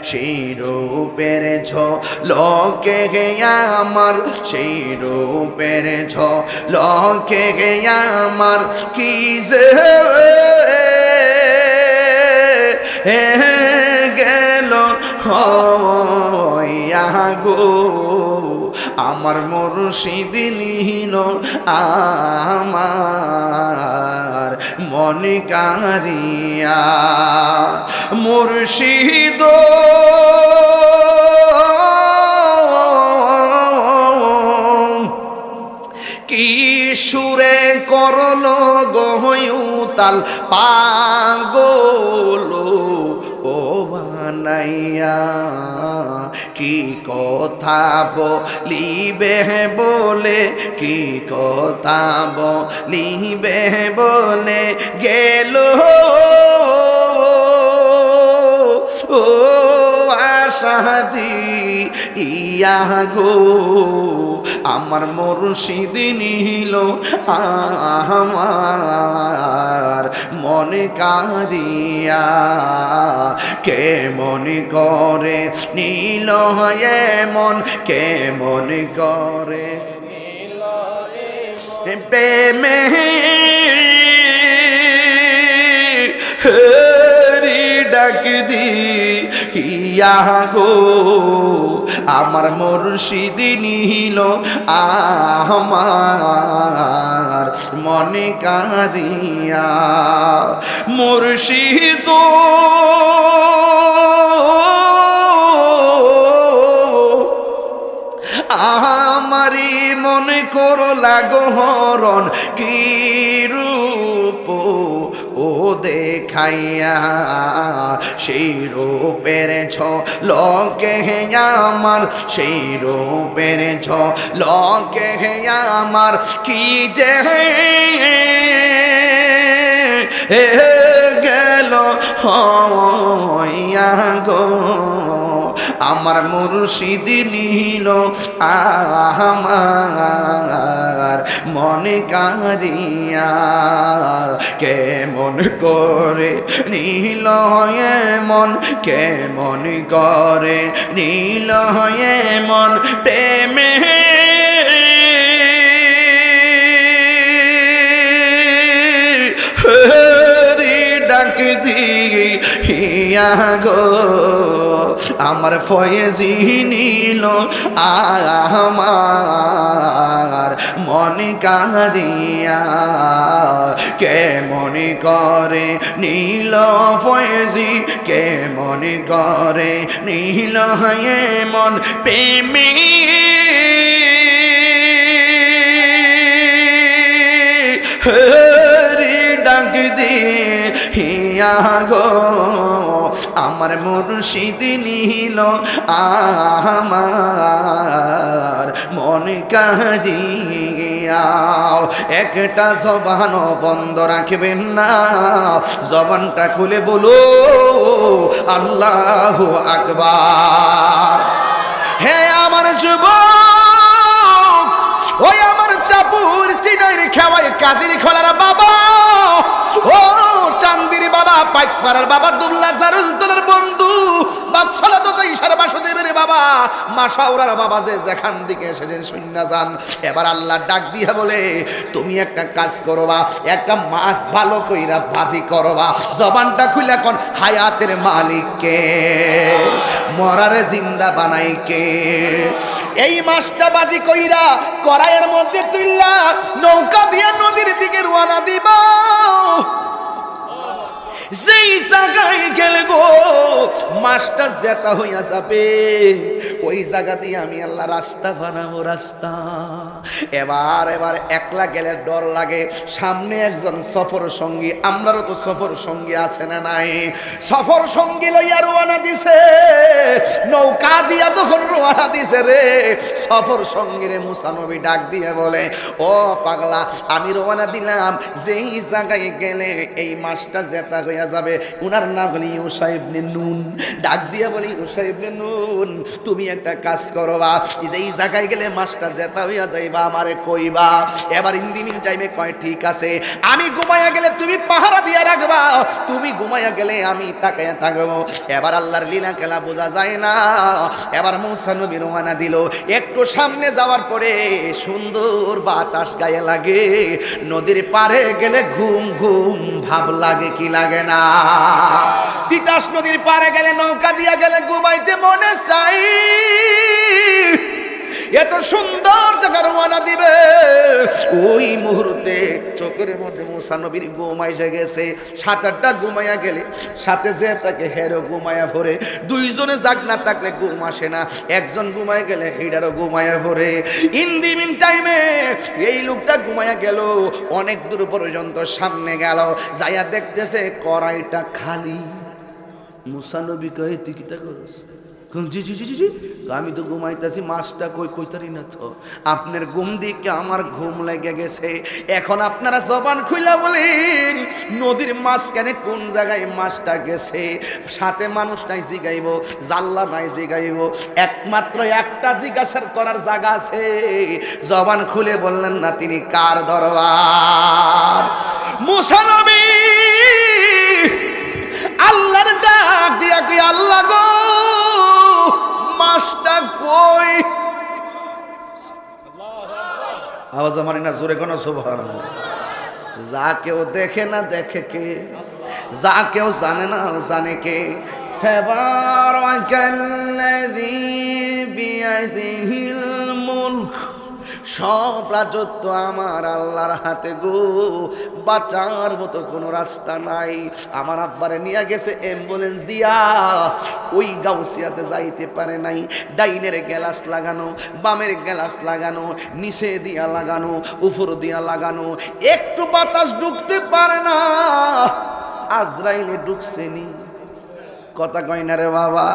সেই রূপের ঝলকে আমার, সেই রূপের ঝলকে আমার কি যে গেল হইয়া গো, আমার মুর্শিদ নীল আমার মন কারিয়া। মুর্শিদ কি সুরে করলো গহয়ুতাল পাগল ও বানাইয়া, কি কথা বলিবে বলে, কি কথা বলিবে বলে গেল ও আশাজি ইয়া গো, আমার মুর্শিদ নীল আমার মন কারিয়া, কে মন করে নীল হয়ে মন, কে মন করে প্রেমে ডাক দি ইয়া গো, আমার মুর্শিদ নীল আমার মন কারিয়া। মুর্শিদ আমারি মন করো লাগহরণ, কি রূপ ও দেখাইয়া, সেই রূপের ঝলকে আমার, সেই রূপের ঝলকে আমার কি যে গেল হইয়া গো, আমার মুর্শিদ নীল আমার মন কারিয়া, কে মন করে নীল হয়ে মন, কে মন করে নীল হয়ে মন প্রেমে ডাক ডাক দিয়া গো আমার ফয়েজি নীল আমার মনে কারিয়া কে মনে করে নীল ফয়েজি কে মনে করে নীল হয়ে মন প্রেমী হরি ডাক দিয়া গো আমার মুর্শিদ নীল আমার মন কারিয়া একটা জবান বন্ধ রাখবেন না জবানটা খুলে বলো আল্লাহু আকবার হে আমার যুবক ওই আমার চাপুর চিনাইর খেওয়াই কাজির খোলার বাবা ও চান্দির বাবা পাইকপাড়ার বাবা দুল্লা জারুল তোলার বন্ধু বাদশালা তো ইশারা বাসুদেবের বাবা মাশাউরার বাবা যে যেখান দিকে এসেছেন শূন্য যান এবার আল্লাহ ডাক দিয়া বলে তুমি একটা কাজ করবা একটা মাছ ভালো কইরা ভাজি করবা জবানটা খুলে কোন হায়াতের মালিককে মরারে জিন্দা বানাই কে এই মাছটা বাজি কইরা কড়াইয়ের মধ্যে তুইলা নৌকা দিয়া নদীর দিকে রওনা দিবা যেই জায়গায় গেলে গো মাছটা জেতা হইয়া যাবে ওই জায়গা দিয়ে আমি আল্লাহ রাস্তা বানাবো রাস্তা এবার একলা গেলে ডর লাগে সামনে একজন সফর সঙ্গী আমরারও তো সফর সঙ্গী আছে না নাই সফর সঙ্গী লইয়া রওনা দিছে নৌকা দিয়া তখন রওনা দিছে রে সফর সঙ্গী রে মুসা নবী ডাক দিয়ে বলে ও পাগলা আমি রওনা দিলাম যেই জায়গায় গেলে এই মাছটা জেতা হইয়া যাবে উনার নাম বলি ইউসা ইবনে নুন ডাক দিয়ে বলি ইউসা ইবনে নুন তুমি একটা কাজ করবা এই জায়গায় গেলে মাছটা জেতা হইয়া যাইবা আমারে কইবা এবার ইন্দিমিন টাইমে কয় ঠিক আছে আমি ঘুমাইয়া গেলে তুমি পাহারা দিয়া রাখবা তুমি ঘুমাইয়া গেলে আমি তাকায়া থাকবো এবার আল্লাহর লীলা খেলা বোঝা যায় না এবার মুসা নবী রওনা দিল একটু সামনে যাওয়ার পরে সুন্দর বাতাস গায়ে লাগে নদীর পারে গেলে ঘুম ঘুম ভাব লাগে কি লাগে না তিতাস নদীর পারে গেলে নৌকা দিয়া গেলে ঘুমাইতে মনে চাই এত সুন্দর জায়গা রওনা দিবে ওই মুহূর্তে চোখের মধ্যে মুসা নবীর ঘুম এসে গেছে সাত আটটা ঘুমাইয়া গেলে সাথে যে তাকে হেরো ঘুমাইয়া ভরে দুইজনে জাগ না থাকলে ঘুম আসে না একজন ঘুমায় গেলে হেডারও ঘুমাইয়া ভরে ইন দি মিন টাইমে এই লোকটা ঘুমাইয়া গেল অনেক দূর পর্যন্ত সামনে গেল যাইয়া দেখতেছে কড়াইটা খালি মুসা নবী কয়ে তুই কিটা করস জি জি জি জি আমি তো ঘুমাইতেছি মাছটা কইতারি না তো আপনার ঘুম দিকে আমার ঘুম লেগে গেছে এখন আপনারা জবান খুইলা বলেন নদীর মাঝখানে কোন জায়গায় মাছটা গেছে সাথে মানুষ নাই জিগাইব জাল্লা নাই জিগাইব একমাত্র একটা জিজ্ঞাসার করার জায়গা আছে জবান খুলে বললেন না তিনি কার দরবার মুসা নবী আল্লাহর ডাক দিয়া কি আল্লাহ গো মাছটা কই আওয়াজ মানি না জোরে কোন সুবহানাল্লাহ যা কেউ দেখে না দেখে কে যা কেউ জানে না জানে কে তাবারাকাল্লাযী বিয়াদিহিল মুলক সব রাজত্ব আমার আল্লাহর হাতে গো বাঁচার মতো কোনো রাস্তা নাই আমার আব্বারে নিয়ে গেছে অ্যাম্বুলেন্স দিয়া ওই গাউসিয়াতে যাইতে পারে নাই ডাইনের গ্যালাস লাগানো বামের গ্যালাস লাগানো নিচে দিয়া লাগানো উপর দিয়া লাগানো একটু বাতাস ঢুকতে পারে না আজরাইলে ঢুকছেনি কথা কই না রে বাবা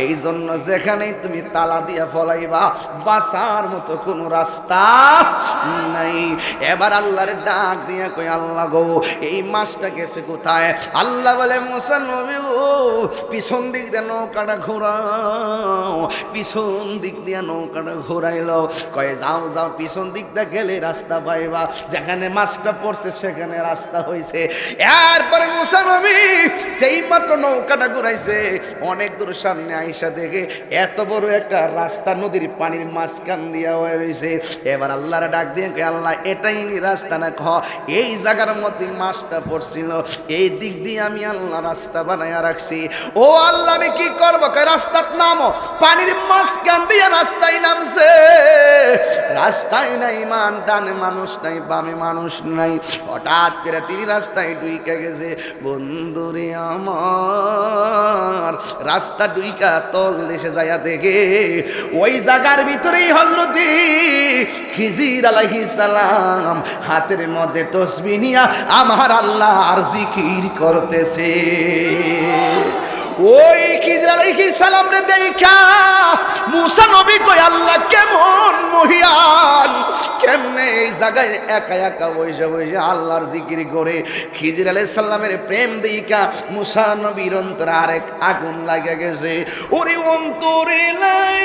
এই জন্য যেখানেই তুমি তালা দিয়া ফলাইবা বাঁচার মতো কোনো রাস্তা নাই এবার আল্লাহর ডাক দিয়া কই আল্লাহ গো এই মাছটা গেছে কোথায় আল্লাহ বলে মুসা নবী ও পিছন দিক দিয়ে নৌকাটা ঘোরাও পিছন দিক দিয়ে নৌকাটা ঘোরাইলো কয়ে যাও যাও পিছন দিকটা গেলে রাস্তা পাইবা যেখানে মাছটা পড়ছে সেখানে রাস্তা হয়েছে এরপরে মুসা নবী যেই মাত্র নৌকাটা ঘুরাইছে অনেক দূর সামনে আইসা দেখে এত বড় একটা রাস্তা নদীর পানির মাঝখান দিয়া হয়ে রয়েছে। এবার আল্লাহর ডাক দিয়ে কয়, আল্লাহ এটাই রাস্তা না, এই জায়গার মধ্যে মাছটা পড়ছিল, এই দিক দিয়ে আমি আল্লাহ রাস্তা বানাইয়া রাখছি। ও আল্লাহ আমি কি করবো? রাস্তার নামো, পানির মাঝখান দিয়ে রাস্তায় নামছে, রাস্তায় নাই মান, ডানে মানুষ নাই, বামে মানুষ নাই। হঠাৎ করে তিনি রাস্তায় ডুইকা গেছে। বন্ধুরে আমার, রাস্তা ডুইকা তল দেশে যাইয়া দেখে ওই জায়গার ভিতরেই হযরতে খিজির আলাইহিস সালাম হাতের মধ্যে তসবিহ নিয়া আমার আল্লাহর জিকির করতেছে। ওই খিজির আলাইহিস সালাম রে দেখা মুসা নবী কই, আল্লাহ কেমন মহিয়ান, কেমনে এই জায়গায় একা একা বসে বসে আল্লাহর জিকির করে। খিজির আলাইহিস সালামের প্রেম দেখা মুসা নবীর অন্তরে আরেক আগুন লাগে গেছে। ওরে অন্তরে নাই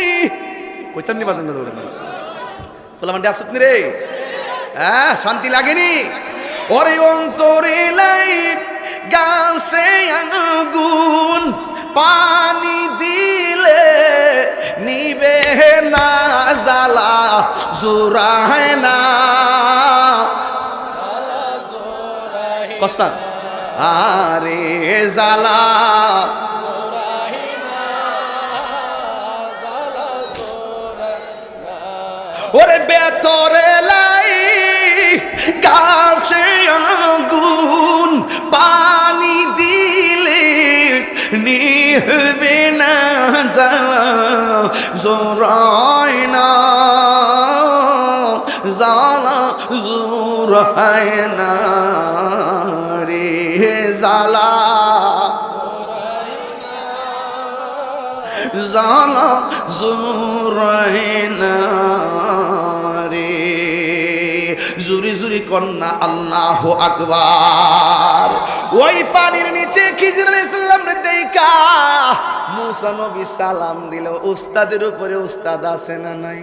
কইতাম নি বাজান বাজান ফলামান আসত নি রে, হ্যাঁ শান্তি লাগেনি? ওরে অন্তরে লাই গাছে আগুন, পানি দিলে নিবে না, জ্বালা জোরায় না, কস্তা আরে জ্বালা ওরে বেতরে লাই গাছে আগুন, পানি দিলে নিবে না, জ্বালা জোরায় না, জ্বালা জোরায় না রে, জ্বালা জ্বালা জোরায় না রে। জুরি জুরি কন্যা আল্লাহু আকবার। ওই পানির নিচে খিজির আলাইহিস সালাম রে দেখা মুসা নবী সালাম দিল। উস্তাদের উপরে উস্তাদ আছে না নাই?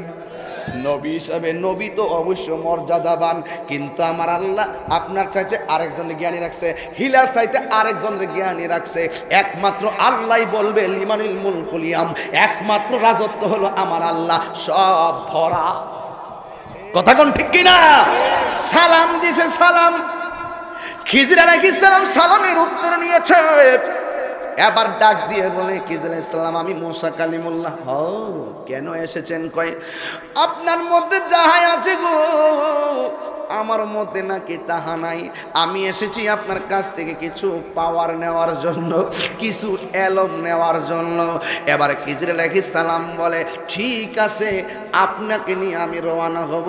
নবী হিসাবে নবী তো অবশ্য মর্যাদাবান, কিন্তু আমার আল্লাহ আপনার চাইতে আরেকজনের জ্ঞানী রাখছে, হিলার চাইতে আরেকজনের জ্ঞানী রাখছে। একমাত্র আল্লাহই বলবে লিমানিল মুলকুল ইয়াম, একমাত্র রাজত্ব হলো আমার আল্লাহ, সব ভরা। কথা কোন ঠিক কিনা? সালাম দিছে, সালাম খিজির আলাইহিস সালাম সালামের উত্তর নিয়েছে। এবার ডাক দিয়ে বলে খিজির আলাইহিস সালাম, আমি মুসা কালিমুল্লাহ। ও কেন এসেছেন? কয় আপনার মধ্যে যাহাই আছে গো আমার মধ্যে নাকি তাহা নাই। আমি এসেছি আপনার কাছ থেকে কিছু পাওয়ার নেওয়ার জন্য, কিছু এলম নেওয়ার জন্য। এবার খিজির আলাইহিস সালাম বলে, ঠিক আছে আপনাকে নিয়ে আমি রওনা হব,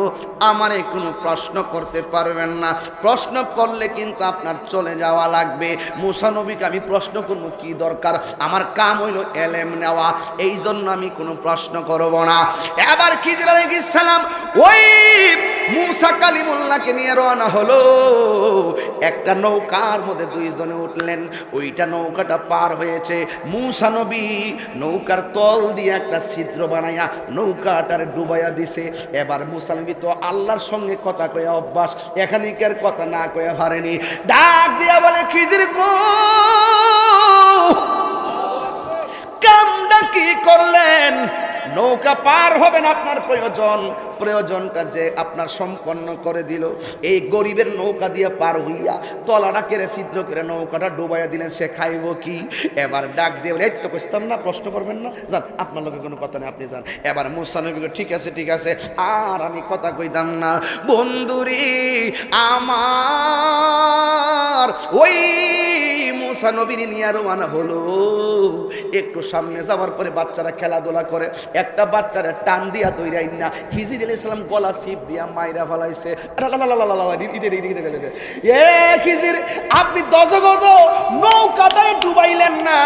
আমারে কোনো প্রশ্ন করতে পারবেন না, প্রশ্ন করলে কিন্তু আপনার চলে যাওয়া লাগবে। মুসা নবীকে আমি প্রশ্ন করব কি দরকার, আমার কাম হইল এলেম নেওয়া, এই জন্য আমি কোনো প্রশ্ন করব না। এবার খিজির আলাইহিস সালাম ওই মুসা কালিমুল্লাহকে নিয়ে রওনা হলো। একটা নৌকার মধ্যে দুইজনে উঠলেন, ওইটা নৌকাটা পার হয়েছে। মুসা নবী নৌকার তল দিয়ে একটা ছিদ্র বানাইয়া নৌকাটার ডুবাইয়া দিছে। এবার মুসা নবী তো আল্লাহর সঙ্গে কথা কয়ে অভ্যাস, এখানিকার কথা না কয়ে পারেনি। ডাক দিয়া বলে, খিজির গো কামটা কি করলেন? নৌকা পার হবেন আপনার প্রয়োজনটা যে আপনার সম্পন্ন করে দিল। এই গরিবের নৌকা দিয়ে পার হইয়া তলাটা কেড়ে ছিদ্র করে নৌকাটা ডুবাইয়া দিলেন, সে খাইব কি? এবার ডাক দিয়ে বলে, এই তো কইতাম না প্রশ্ন করবেন না, যান আপনার লোকের কোনো কথা নেই, আপনি যান। এবার মুসা নবী কয়, ঠিক আছে ঠিক আছে, আর আমি কথা কইতাম না। বন্ধুরি আমার ওই মুসা নবীর নিয়ে রওনা হলো। একটু সামনে যাওয়ার পরে বাচ্চারা খেলাধুলা করে, একটা বাচ্চারা টান দিয়া দইরাই না খিজির আলাইহিস সালাম গলা চিপ দিয়া মাইরা ফেলাইছে। এ খিজির, আপনি দজগজ নৌকাটায় ডুবাইলেন না,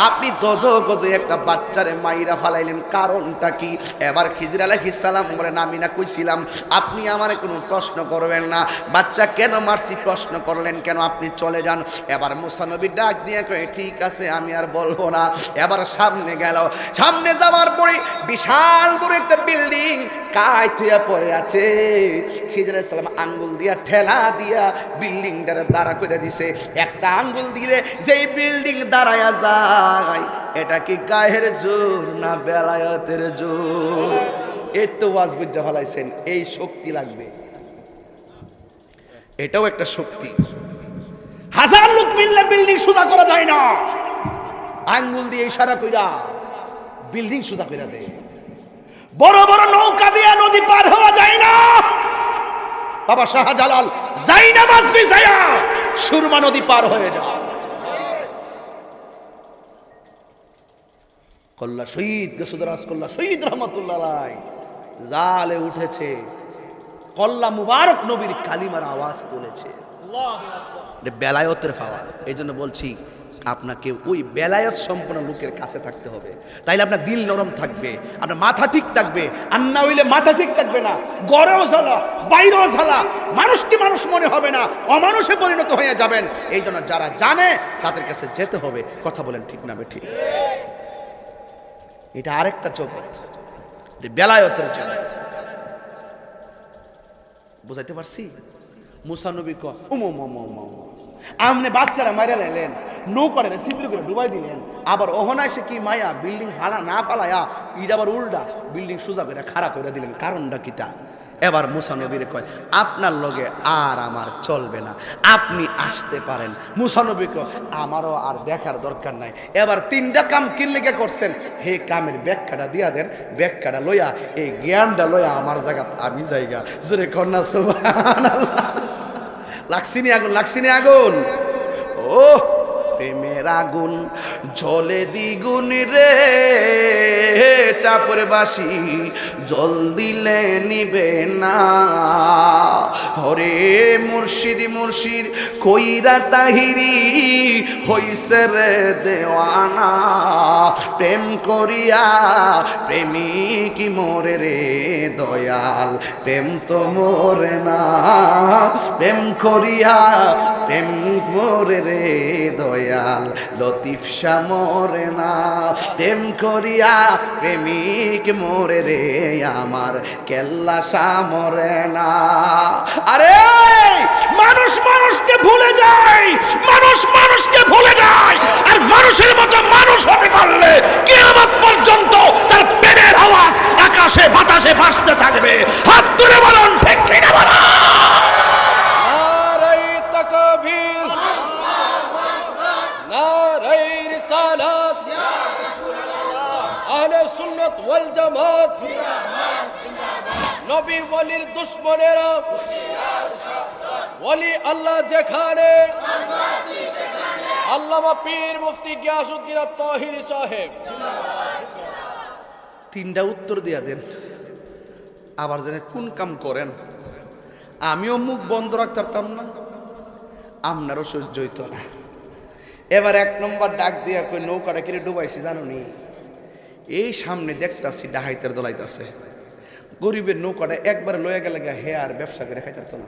আপনি দজগজ একটা বাচ্চারে মাইরা ফেলাইলেন, কারণটা কি? এবার খিজির আলাইহিস সালাম বলেন, আমি না কইছিলাম আপনি আমারে কোনো প্রশ্ন করবেন না, বাচ্চা কেন মারছি প্রশ্ন করলেন কেন, আপনি চলে যান। এবার মুসা নবী ডাক দিয়ে কয়, ঠিক আছে আমি আর বলবো না। এবার সামনে গেল, সামনে যাওয়ার পরে বিশাল বড় একটা বিল্ডিং, কায় থুয়া পড়ে আছে। খিজির আলাইহিস সালাম আঙ্গুল দিয়া ঠেলা দিয়া বিল্ডিংটারে দাঁড়া করে দিছে। একটা আঙ্গুল দিলে যেই বিল্ডিং দাঁড়ায়া যায়, এটা কি গায়ের জোর না বেলায়েতের জোর? এই তো ওয়াজ বুঝা ফেলাইছেন, এই শক্তি লাগবে, এটাও একটা শক্তি। হাজার লোক মিললে বিল্ডিং সোজা করা যায় না, আঙ্গুল দিয়ে ইশারা কইরা বিল্ডিং সোজা কইরা দেয়। বড় বড় নৌকা দিয়ে নদী পার হওয়া যায় না। বাবা শাহজালাল জাইনামাজ বিছায়া সুরমা নদী পার হয়ে যায়। কল্লা শহীদ গসুদরাজ কল্লা শহীদ রহমাতুল্লাহ আলাইহি জালে উঠেছে, কল্লা মুবারক নবীর কালিমার আওয়াজ তুলেছে। এটা বেলায়েতের পাওয়ার। এই জন্য বলছি আপনাকে ওই বেলায়েত সম্পন্ন লোকের কাছে থাকতে হবে, তাইলে আপনার দিল নরম থাকবে, আপনার মাথা ঠিক থাকবে। আর না হইলে মাথা ঠিক থাকবে না, গড়েও জ্বালা বাইরেও জ্বালা, মানুষকে মানুষ মনে হবে না, অমানুষে পরিণত হয়ে যাবেন। এই জন্য যারা জানে তাদের কাছে যেতে হবে। কথা বলেন ঠিক না বেঠিক? এটা আরেকটা জগৎ, বেলায়েতের জগৎ। বুঝাইতে পারছি? মুসা নবী ক আমনে বাচ্চারা মাইরা লাইলেন, নৌকারে সিদ্ধ করে ডুবাই দিলেন, আবার ওহনায় সে কি মায়া বিল্ডিং ফালা না ফালায়া ইট আবার উল্টা বিল্ডিং সোজা করে খাড়া করে দিলেন। কারণটা কিতা? এবার মুসা নবীরে কয় আপনার লগে আর আমার চলবে না, আপনি আসতে পারেন। মুসা নবী কয় আমারও আর দেখার দরকার নাই। এবার তিনটা কাম কি লেগে করছেন, হে কামের ব্যাখ্যাটা দিয়া দেন, ব্যাখ্যাটা লইয়া এই জ্ঞানটা লইয়া আমার জায়গা আমি জায়গা জোরে কন্যা সুবহানাল্লাহ। লাগছিনি আগুন, লাগছিনি আগুন। ও প্রেমের আগুন জ্বলে দ্বিগুণ রে, চাপরে বাসি জল দিলে নিবে না। হরে মুর্শিদ মুর্শিদ কইরা তাহিরি হইছে রে দেওয়ানা। প্রেম করিয়া প্রেমিক মরে রে দয়াল, প্রেম তো মরে না। প্রেম করিয়া প্রেম মরে রে দয়াল, লতিফ শাহ মরে না। প্রেম করিয়া প্রেমিক মরে রে আমার, কেল্লা শাহ মরে না। আরে মানুষ মানুষকে ভুলে যায়, মানুষ মানুষকে ভুলে যায়। আর মানুষের মতো মানুষ হতে পারলে কিয়ামত পর্যন্ত তার প্রেমের আওয়াজ আকাশে বাতাসে ভাসতে থাকবে। হাত তুলে বলুন ঠিক কিনা বলুন। নারায়ে তাকবীর, নারায়ে রিসালাত, আহলে সুন্নাত ওয়াল জামাত, নবী ওয়ালির দুশমনেরা ওয়ালি আল্লাহ যেখানে, আল্লামা পীর মুফতি গিয়াসউদ্দিন আত-তাহিরি সাহেব। তিনটা উত্তর দিয়া দেন, আবার জেনে কোন কাম করেন। আমিও মুখ বন্ধ রাখতে পারতাম না, আপনারও সহ্য হইতো না। এবার এক নম্বর ডাক দিয়া কই নৌকাটা কিরে ডুবাইছি জানো নি? এই সামনে দেখতাছি ডাহাইতের দলাইতাছে, গরিবের নৌকাটা একবার লয়ে গেলে হে আর ব্যবসা করে খাইতে পারতো না।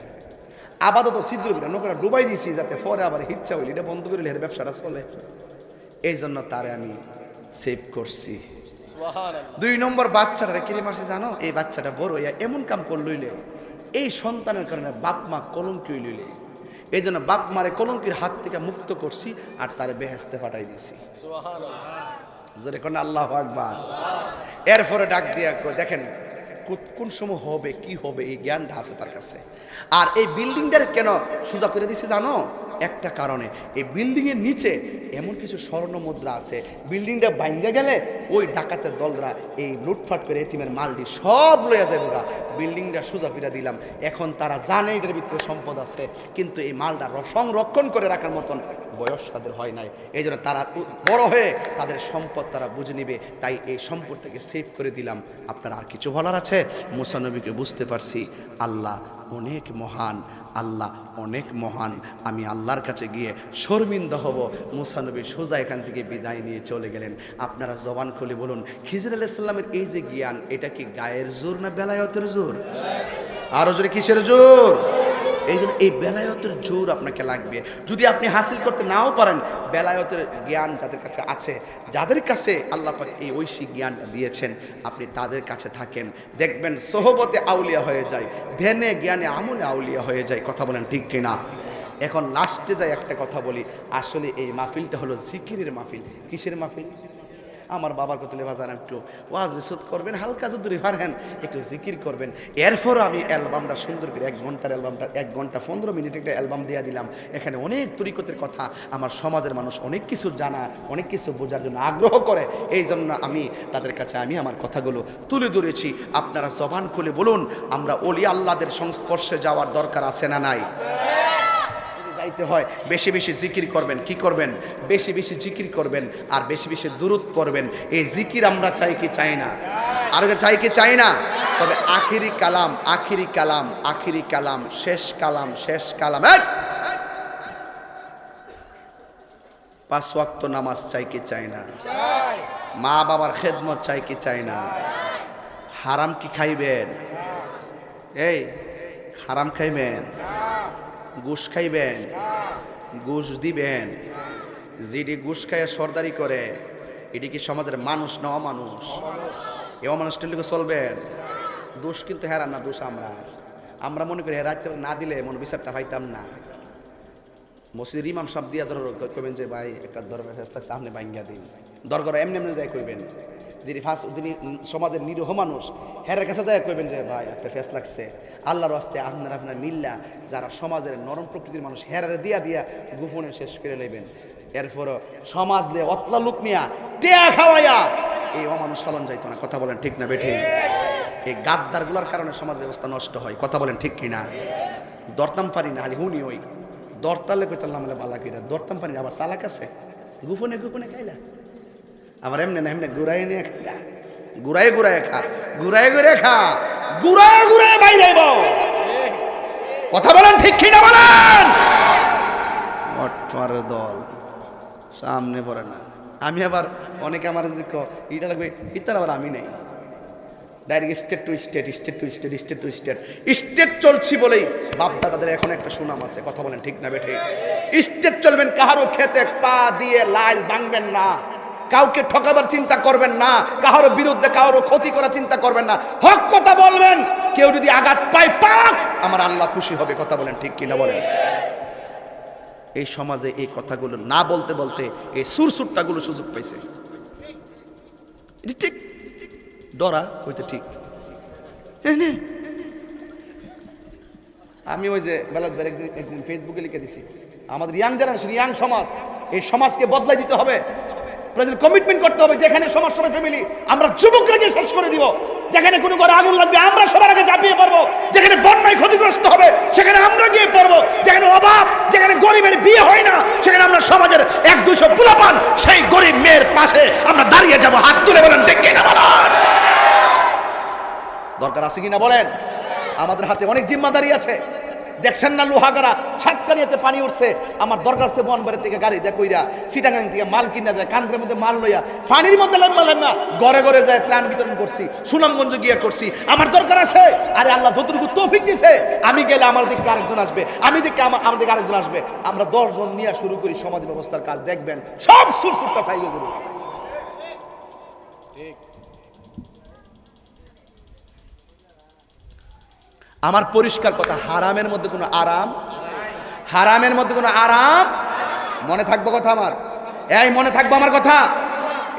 আপাতত ছিদ্র করে নৌকাটা ডুবাই দিছি যাতে পরে আবার হিচ্ছা হইলে এটা বন্ধ করে হের ব্যবসাটা চলে। এই জন্য তারে আমি সেভ করছি। দুই নম্বর বাচ্চাটা কিরে মারছে জানো? এই বাচ্চাটা বড় হইয়া এমন কাম করলইলে এই সন্তানের কারণে বাপ মা কলঙ্কি লইলে, এই জন্য বাপ মারে কলঙ্কির হাত থেকে মুক্ত করছি আর তারে বেহেশতে পাঠাই দিছি। জোরে কোন আল্লাহু আকবার। এরপরে ডাক দিয়া দেখেন কোন সময় হবে কি হবে এই জ্ঞানটা আছে তার কাছে। আর এই বিল্ডিংটার কেন সোজা করে দিছে জানো? একটা কারণে, এই বিল্ডিং এর নিচে এমন কিছু স্বর্ণ মুদ্রা আছে, বিল্ডিংটা ভাঙা গেলে ওই ডাকাতের দলরা এই লুটফাট করে এতিমের মালটি সব লইয়া যাবে। বিল্ডিংটা সোজা করে দিলাম, এখন তারা জানে এটার ভিতরে সম্পদ আছে, কিন্তু এই মালটা সংরক্ষণ করে রাখার মতন বয়স তাদের হয় নাই। এই জন্য তারা বড় হয়ে তাদের সম্পদ তারা বুঝে নিবে, তাই এই সম্পদটাকে সেভ করে দিলাম। আপনার আর কিছু বলার আছে? মুসা নবীকে বুঝতে পারছি আল্লাহ অনেক মহান, আল্লাহ অনেক মহান, আমি আল্লাহর কাছে গিয়ে শর্মিন্দা হব। মুসা নবী সোজা এখান থেকে বিদায় নিয়ে চলে গেলেন। আপনারা জবান খুলে বলুন, খিজির আলাইহিস সালামের এই যে জ্ঞান, এটা কি গায়ের জোর না বেলায়েতের জোর? আরো জোরে কিসের জোর? এই জন্য এই বেলায়েতের জোর আপনাকে লাগবে। যদি আপনি হাসিল করতে নাও পারেন, বেলায়েতের জ্ঞান যাদের কাছে আছে, যাদের কাছে আল্লাহ পাক এই ঐশী জ্ঞানটা দিয়েছেন, আপনি তাদের কাছে থাকেন, দেখবেন সোহবতে আউলিয়া হয়ে যায়, ধ্যানে জ্ঞানে আমলে আউলিয়া হয়ে যায়। কথা বলেন ঠিক কিনা? এখন লাস্টে যাই একটা কথা বলি, আসলে এই মাহফিলটা হলো জিকিরের মাহফিল। কিসের মাহফিল? আমার বাবার কথা বাজান একটু ওয়াজ রিসুত করবেন, হালকা যদি পারেন একটু জিকির করবেন। এরপর আমি অ্যালবামটা সুন্দর করে 1 ঘন্টার অ্যালবামটা 1 ঘন্টা 15 মিনিট একটা অ্যালবাম দিয়ে দিলাম। এখানে অনেক তরিকতের কথা, আমার সমাজের মানুষ অনেক কিছু জানা, অনেক কিছু বোঝার জন্য আগ্রহ করে, এই জন্য আমি তাদের কাছে আমি আমার কথাগুলো তুলে ধরেছি। আপনারা জবান খুলে বলুন, আমরা ওলি আল্লাহদের সংস্পর্শে যাওয়ার দরকার আছে না নাই? যাইতে হয়। বেশি বেশি জিকির করবেন। কি করবেন? বেশি বেশি জিকির করবেন আর বেশি বেশি দুরূদ পড়বেন। এই জিকির আমরা চাই কি চাই না? আর চাই কি চাই না? তবে আখিরি কালাম, আখিরি কালাম, আখিরি কালাম, শেষ কালাম, শেষ কালাম, 5 ওয়াক্ত নামাজ চাই কি চাই না? মা বাবার খেদমত চাই কি চাই না? হারাম কি খাইবেন? এই হারাম খাইবেন? ঘুষ খাইবেন? ঘুষ দিবেন? যেটি ঘুষ খাইয়া সর্দারি করে, এটি কি সমাজের মানুষ না অমানুষ? এ অমানুষটির লোকে চলবেন? দোষ কিন্তু হেরান না, দোষ আমরা মনে করি হেরাইতে না দিলে মনে বিচারটা পাইতাম না। মসজিদের ইমাম সাহেব দিয়া ধরো কইবেন যে ভাই একটা ধর্মের ফেসলা সামনে ভাঙ্গা দিন, দরকার এমনি এমনি যায় কইবেন। যিনি যিনি সমাজের নিরীহ মানুষ, হেরের কাছে যায় কইবেন যে ভাই একটা ফেস লাগছে, আল্লাহর রাস্তে আপনার মিল্লা যারা সমাজের নরম প্রকৃতির মানুষ, হেরারে দিয়া দিয়া গোপনে শেষ করে লইবেন। এরপরও সমাজ লে অতলা লুক নিয়া টেয়া খাওয়াইয়া এই অমানুষ চলন যাইতো না। কথা বলেন ঠিক না বেঠিক? এই গাদ্দারগুলোর কারণে সমাজ ব্যবস্থা নষ্ট হয়। কথা বলেন ঠিক কিনা? দরতাম পারি না, খালি হুনি ওই দরতালে কইতাল্লাম বালা কিনা দরতাম পারি না, আবার চালাক আছে, গোপনে গোপনে খাইলা, আবার এমনি না এমনি ঘুরাই নিয়ে খাইলা, ঘুরাই ঘুরাই খা, ঘুরাই ঘুরে খা, ঘুরাই ঘুরে বাইরাইব। কথা বলেন ঠিক কিনা বলেন? মটমার দল সামনে পড়ে না। আমি আবার অনেকে আমার ইটা লাগবে, ইতার আবার আমি নেই, direct state to state, state to state, state to state, state চলছি বলেই বাপদা তাদের এখন একটা সুনাম আছে। কথা বলেন ঠিক না বেঠে? স্টেট চলবেন, কাহারও খেতে পা দিয়ে লাইল ভাঙবেন না, কাউকে ঠকাবার চিন্তা করবেন না, কাহারও বিরুদ্ধে কারো ক্ষতি করার চিন্তা করবেন না, হক কথা বলবেন। কেউ যদি আঘাত পায় পাক, আমার আল্লাহ খুশি হবে। কথা বলেন ঠিক কিনা বলেন? এই সমাজে এই কথাগুলো না বলতে বলতে এই সুরসুট্টাগুলো সুযোগ পাইছে। ঠিক ডরা হইতে ঠিক। আমি ওই যে বেলাদ একদিন ফেসবুকে লিখে দিছি, আমাদের ইয়াং জেনারেশন, ইয়াং সমাজ, এই সমাজকে বদলাই দিতে হবে। কমিটমেন্ট করতে হবে, যেখানে সমাজ সবাই ফ্যামিলি, আমরা যুবকরাকে শেষ করে দিব। যেখানে কোনো ঘরে আগুন লাগবে আমরা সবার আগে ঝাঁপিয়ে পড়বো। যেখানে বন্যায় ক্ষতিগ্রস্ত হবে সেখানে আমরা গিয়ে পড়বো। যেখানে অভাব, যেখানে গরিবের বিয়ে হয় না, সেখানে আমরা সমাজের 1-200 পোলাপান সেই গরিব মেয়ের পাশে আমরা দাঁড়িয়ে যাব। হাত তুলে বলেন ঠিক কিনা বলেন? দরকার আছে কিনা বলেন? আমাদের হাতে অনেক জিম্মাদারি আছে। দেখছেন না লোহাগাড়া সাতকানিয়াতে পানি উঠছে, আমার দরকার আছে বনবাড়ি থেকে গাড়ি দেখইরা সিটাগাং থেকে মাল কিনা যায়, কান্দ্রের মধ্যে মাল লইয়া পানির মধ্যে না ঘরে ঘরে যায় ত্রাণ বিতরণ করছি, সুনামগঞ্জ গিয়া করছি। আমার দরকার আছে, আরে আল্লাহ যতটুকু তৌফিক দিছে, আমি গেলে আমার দিকে আরেকজন আসবে, আমি দিকে আমার দিকে আরেকজন আসবে। আমরা 10 জন নিয়ে শুরু করি সমাজ ব্যবস্থার কাজ, দেখবেন সব সুরসুরটা চাই হয়ে যাবে। ঠিক। আমার পরিষ্কার কথা, হারামের মধ্যে কোনো আরাম, হারামের মধ্যে কোনো আরাম। মনে থাকবো কথা আমার, এই মনে থাকবো আমার কথা।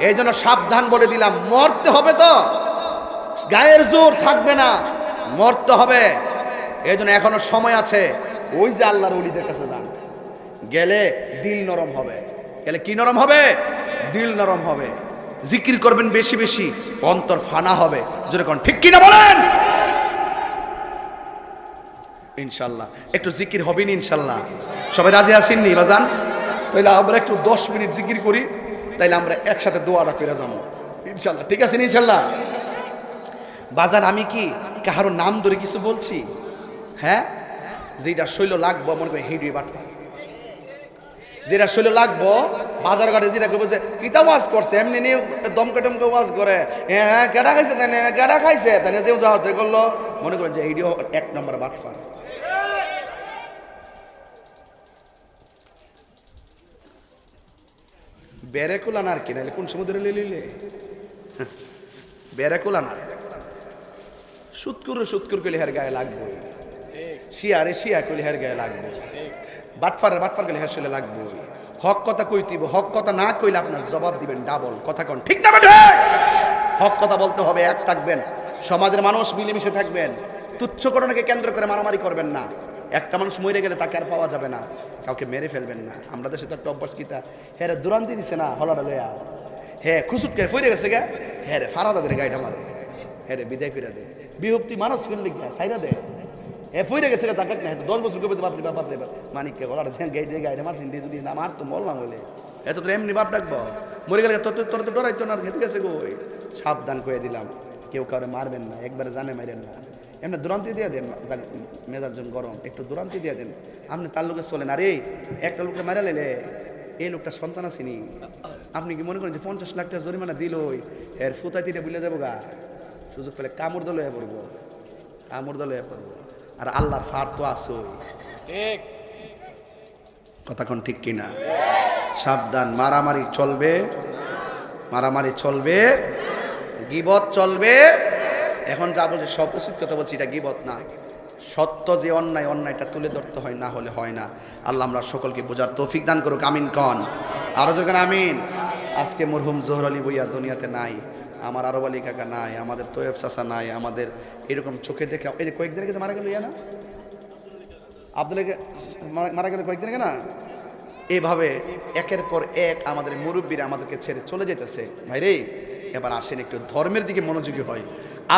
এই জন্য সাবধান বলে দিলাম, মরতে হবে তো, গায়ের জোর থাকবে না, মরতে হবে। এই জন্য এখনো সময় আছে। ওই যে আল্লাহর ওলিদের কাছে যান, গেলে দিল নরম হবে। গেলে কি নরম হবে? দিল নরম হবে। জিকির করবেন বেশি বেশি, অন্তর ফানা হবে। যেরকম ঠিক কিনা বলেন? ইনশাল্লাহ একটু জিকির হবেন ইনশাল্লাহ। সবাই রাজি আছেন নি বাজান? তাইলে আমরা একটু 10 মিনিট জিকির করি, তাইলে আমরা একসাথে দোয়াটা করে যাবো ইনশাল্লাহ। ঠিক আছে ইনশাল্লাহ? বাজান আমি কি কাহারো নাম ধরে কিছু বলছি? হ্যাঁ, যেটা শৈল লাগবো মনে করি হেডি বাটফা, যেটা শৈল লাগবো বাজার ঘাটে যেটা করবো যে কিতা ওয়াজ করছে এমনি নিয়ে দমকে টমকে ওয়াজ করে, হ্যাঁ কেডা খাইছে তাই কেডা খাইছে তাই যে করলো, মনে করেন যে এইডিও 1 নম্বর বাটফা। বেড়ে কুলান আর কি নাহলে কোন সমুদ্রে লিলে বেড়ে কুলান আর সুৎকুর করলে হের গায়ে লাগবো, ঠিক শিয়ারে শিয়া করলে হের গায়ে লাগবো, ঠিক বাটফার করলে হের শরীরে লাগবো। হক কথা কইতিব, হক কথা না কইলে আপনার জবাব দিবেন ডাবল। কথা কোন ঠিক না বেঠে? হক কথা বলতে হবে, এক থাকবেন, সমাজের মানুষ মিলেমিশে থাকবেন, তুচ্ছকরণকে কেন্দ্র করে মারামারি করবেন না। একটা মানুষ মরে গেলে তাকে আর পাওয়া যাবে না, কাউকে মেরে ফেলবেন না। আমরা দেশে তো একটা অভ্যাস কিতা, হ্যাঁ রে দুরান্তি দিছে না হলাটা লইয়া, হ্যাঁ খুশুটকে ফিরে গেছে গা, হ্যাঁ রে ফারাদা করে গাইটা মারে, হ্যাঁ রে বিদায় করে দে, বিভক্তি মানুষ করলে গিয়া সাইরা দে, এ ফিরে গেছে গা জাকাত না, 10 বছর কবে বাপরে বাপরে মানিককে হলাটা গাইডে মারছেন দিয়ে যদি না মারতো বললাম বলে এত তো এমনি বাপ ডাকবো, মরে গেলে তোর তো ডরাইতো না, খেতে গেছে গই। সাবধান করে দিলাম, কেউ কাউরে মারবেন না, একবারে জানে মারেন না, এমনি দুরান্তি দিয়ে দেন, মেজার জন্য গরম একটু দুরান্তি দিয়ে দেন, আপনি তার লোকে চলেন। আরে একটা লোককে মারা লেলে, এই লোকটা সন্তান আসেনি, আপনি কি মনে করেন যে 50 লাখ টাকা জরিমানা দিল এর ফুতাই তিরে বুলে যাবো গা, সুযোগ পেলে কামড় দলে পড়বো, কামড় দলে পড়বো। আর আল্লাহর ফার তো আসোই, ঠিক কথাক্ষণ ঠিক কিনা? সাবধান, মারামারি চলবে, মারামারি চলবে, গীবত চলবে। এখন যা বলছে সব উচিত কথা বলছি, এটা গীবত না, সত্য যে অন্যায়, অন্যায়টা তুলে ধরতে হয়, না হলে হয় না। আল্লাহ আমরা সকলকে বোঝার তৌফিক দান করুক, আমিন কন, আরো যখন আমিন। আজকে মরহুম জোহর আলী বইয়া দুনিয়াতে নাই, আমার আরব আলী কাকা নাই, আমাদের তোয়েব চাচা নাই, আমাদের এরকম চোখে দেখে, এই যে কয়েকদিন আগে মারা গেল ইয়া না আব্দুল মারা গেল কয়েকদিন আগে না, এইভাবে একের পর এক আমাদের মুরব্বীরা আমাদেরকে ছেড়ে চলে যেতেছে। ভাইরে এবার আসেন একটু ধর্মের দিকে মনোযোগী হয়,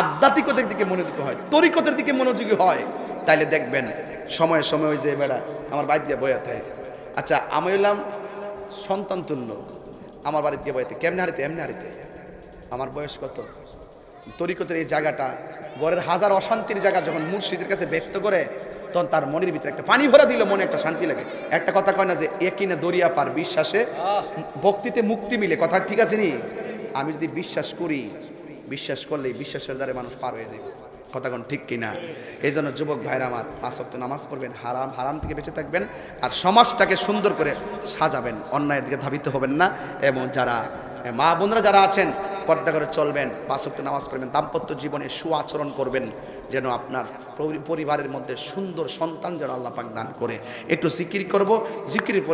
আধ্যাত্মিকতার দিকে মনোযোগী হয়, তরিকতের দিকে মনোযোগী হয়, তাইলে দেখবেন সময়ে সময় ওই যে বেড়া আমার বাড়ি দিয়ে বয়াতে। আচ্ছা আমি হইলাম সন্তান তুল্য, আমার বাড়িতে দিয়ে বয়াতে কেমনে হারিতে, এমনি হারিতে। আমার বয়স কত, তরিকতের এই জায়গাটা, ঘরের হাজার অশান্তির জায়গা যখন মুর্শিদের কাছে ব্যক্ত করে, তখন তার মনের ভিতরে একটা পানি ভরা দিলে মনে একটা শান্তি লাগে। একটা কথা কয় না যে একিনে দরিয়া পার, বিশ্বাসে ভক্তিতে মুক্তি মিলে, কথা ঠিক আছে নি? আমি যদি বিশ্বাস করি, বিশ্বাস করলেই বিশ্বাসের দ্বারা মানুষ পার হয়ে যাবে, কথাক্ষণ ঠিক কিনা? এই জন্য যুবক ভাইরা আমার 5 ওয়াক্ত নামাজ পড়বেন, হারাম থেকে বেঁচে থাকবেন, আর সমাজটাকে সুন্দর করে সাজাবেন, অন্যায়ের দিকে ধাবিত হবেন না। এবং যারা মা বোনরা যারা আছেন পর্দা করে চলবেন, 5 ওয়াক্ত নামাজ পড়বেন, দাম্পত্য জীবনে সুআচরণ করবেন, যেন আপনার পরিবারের মধ্যে সুন্দর সন্তান যেন আল্লাহ পাক দান করে। একটু জিকির করব, জিকিরের পরে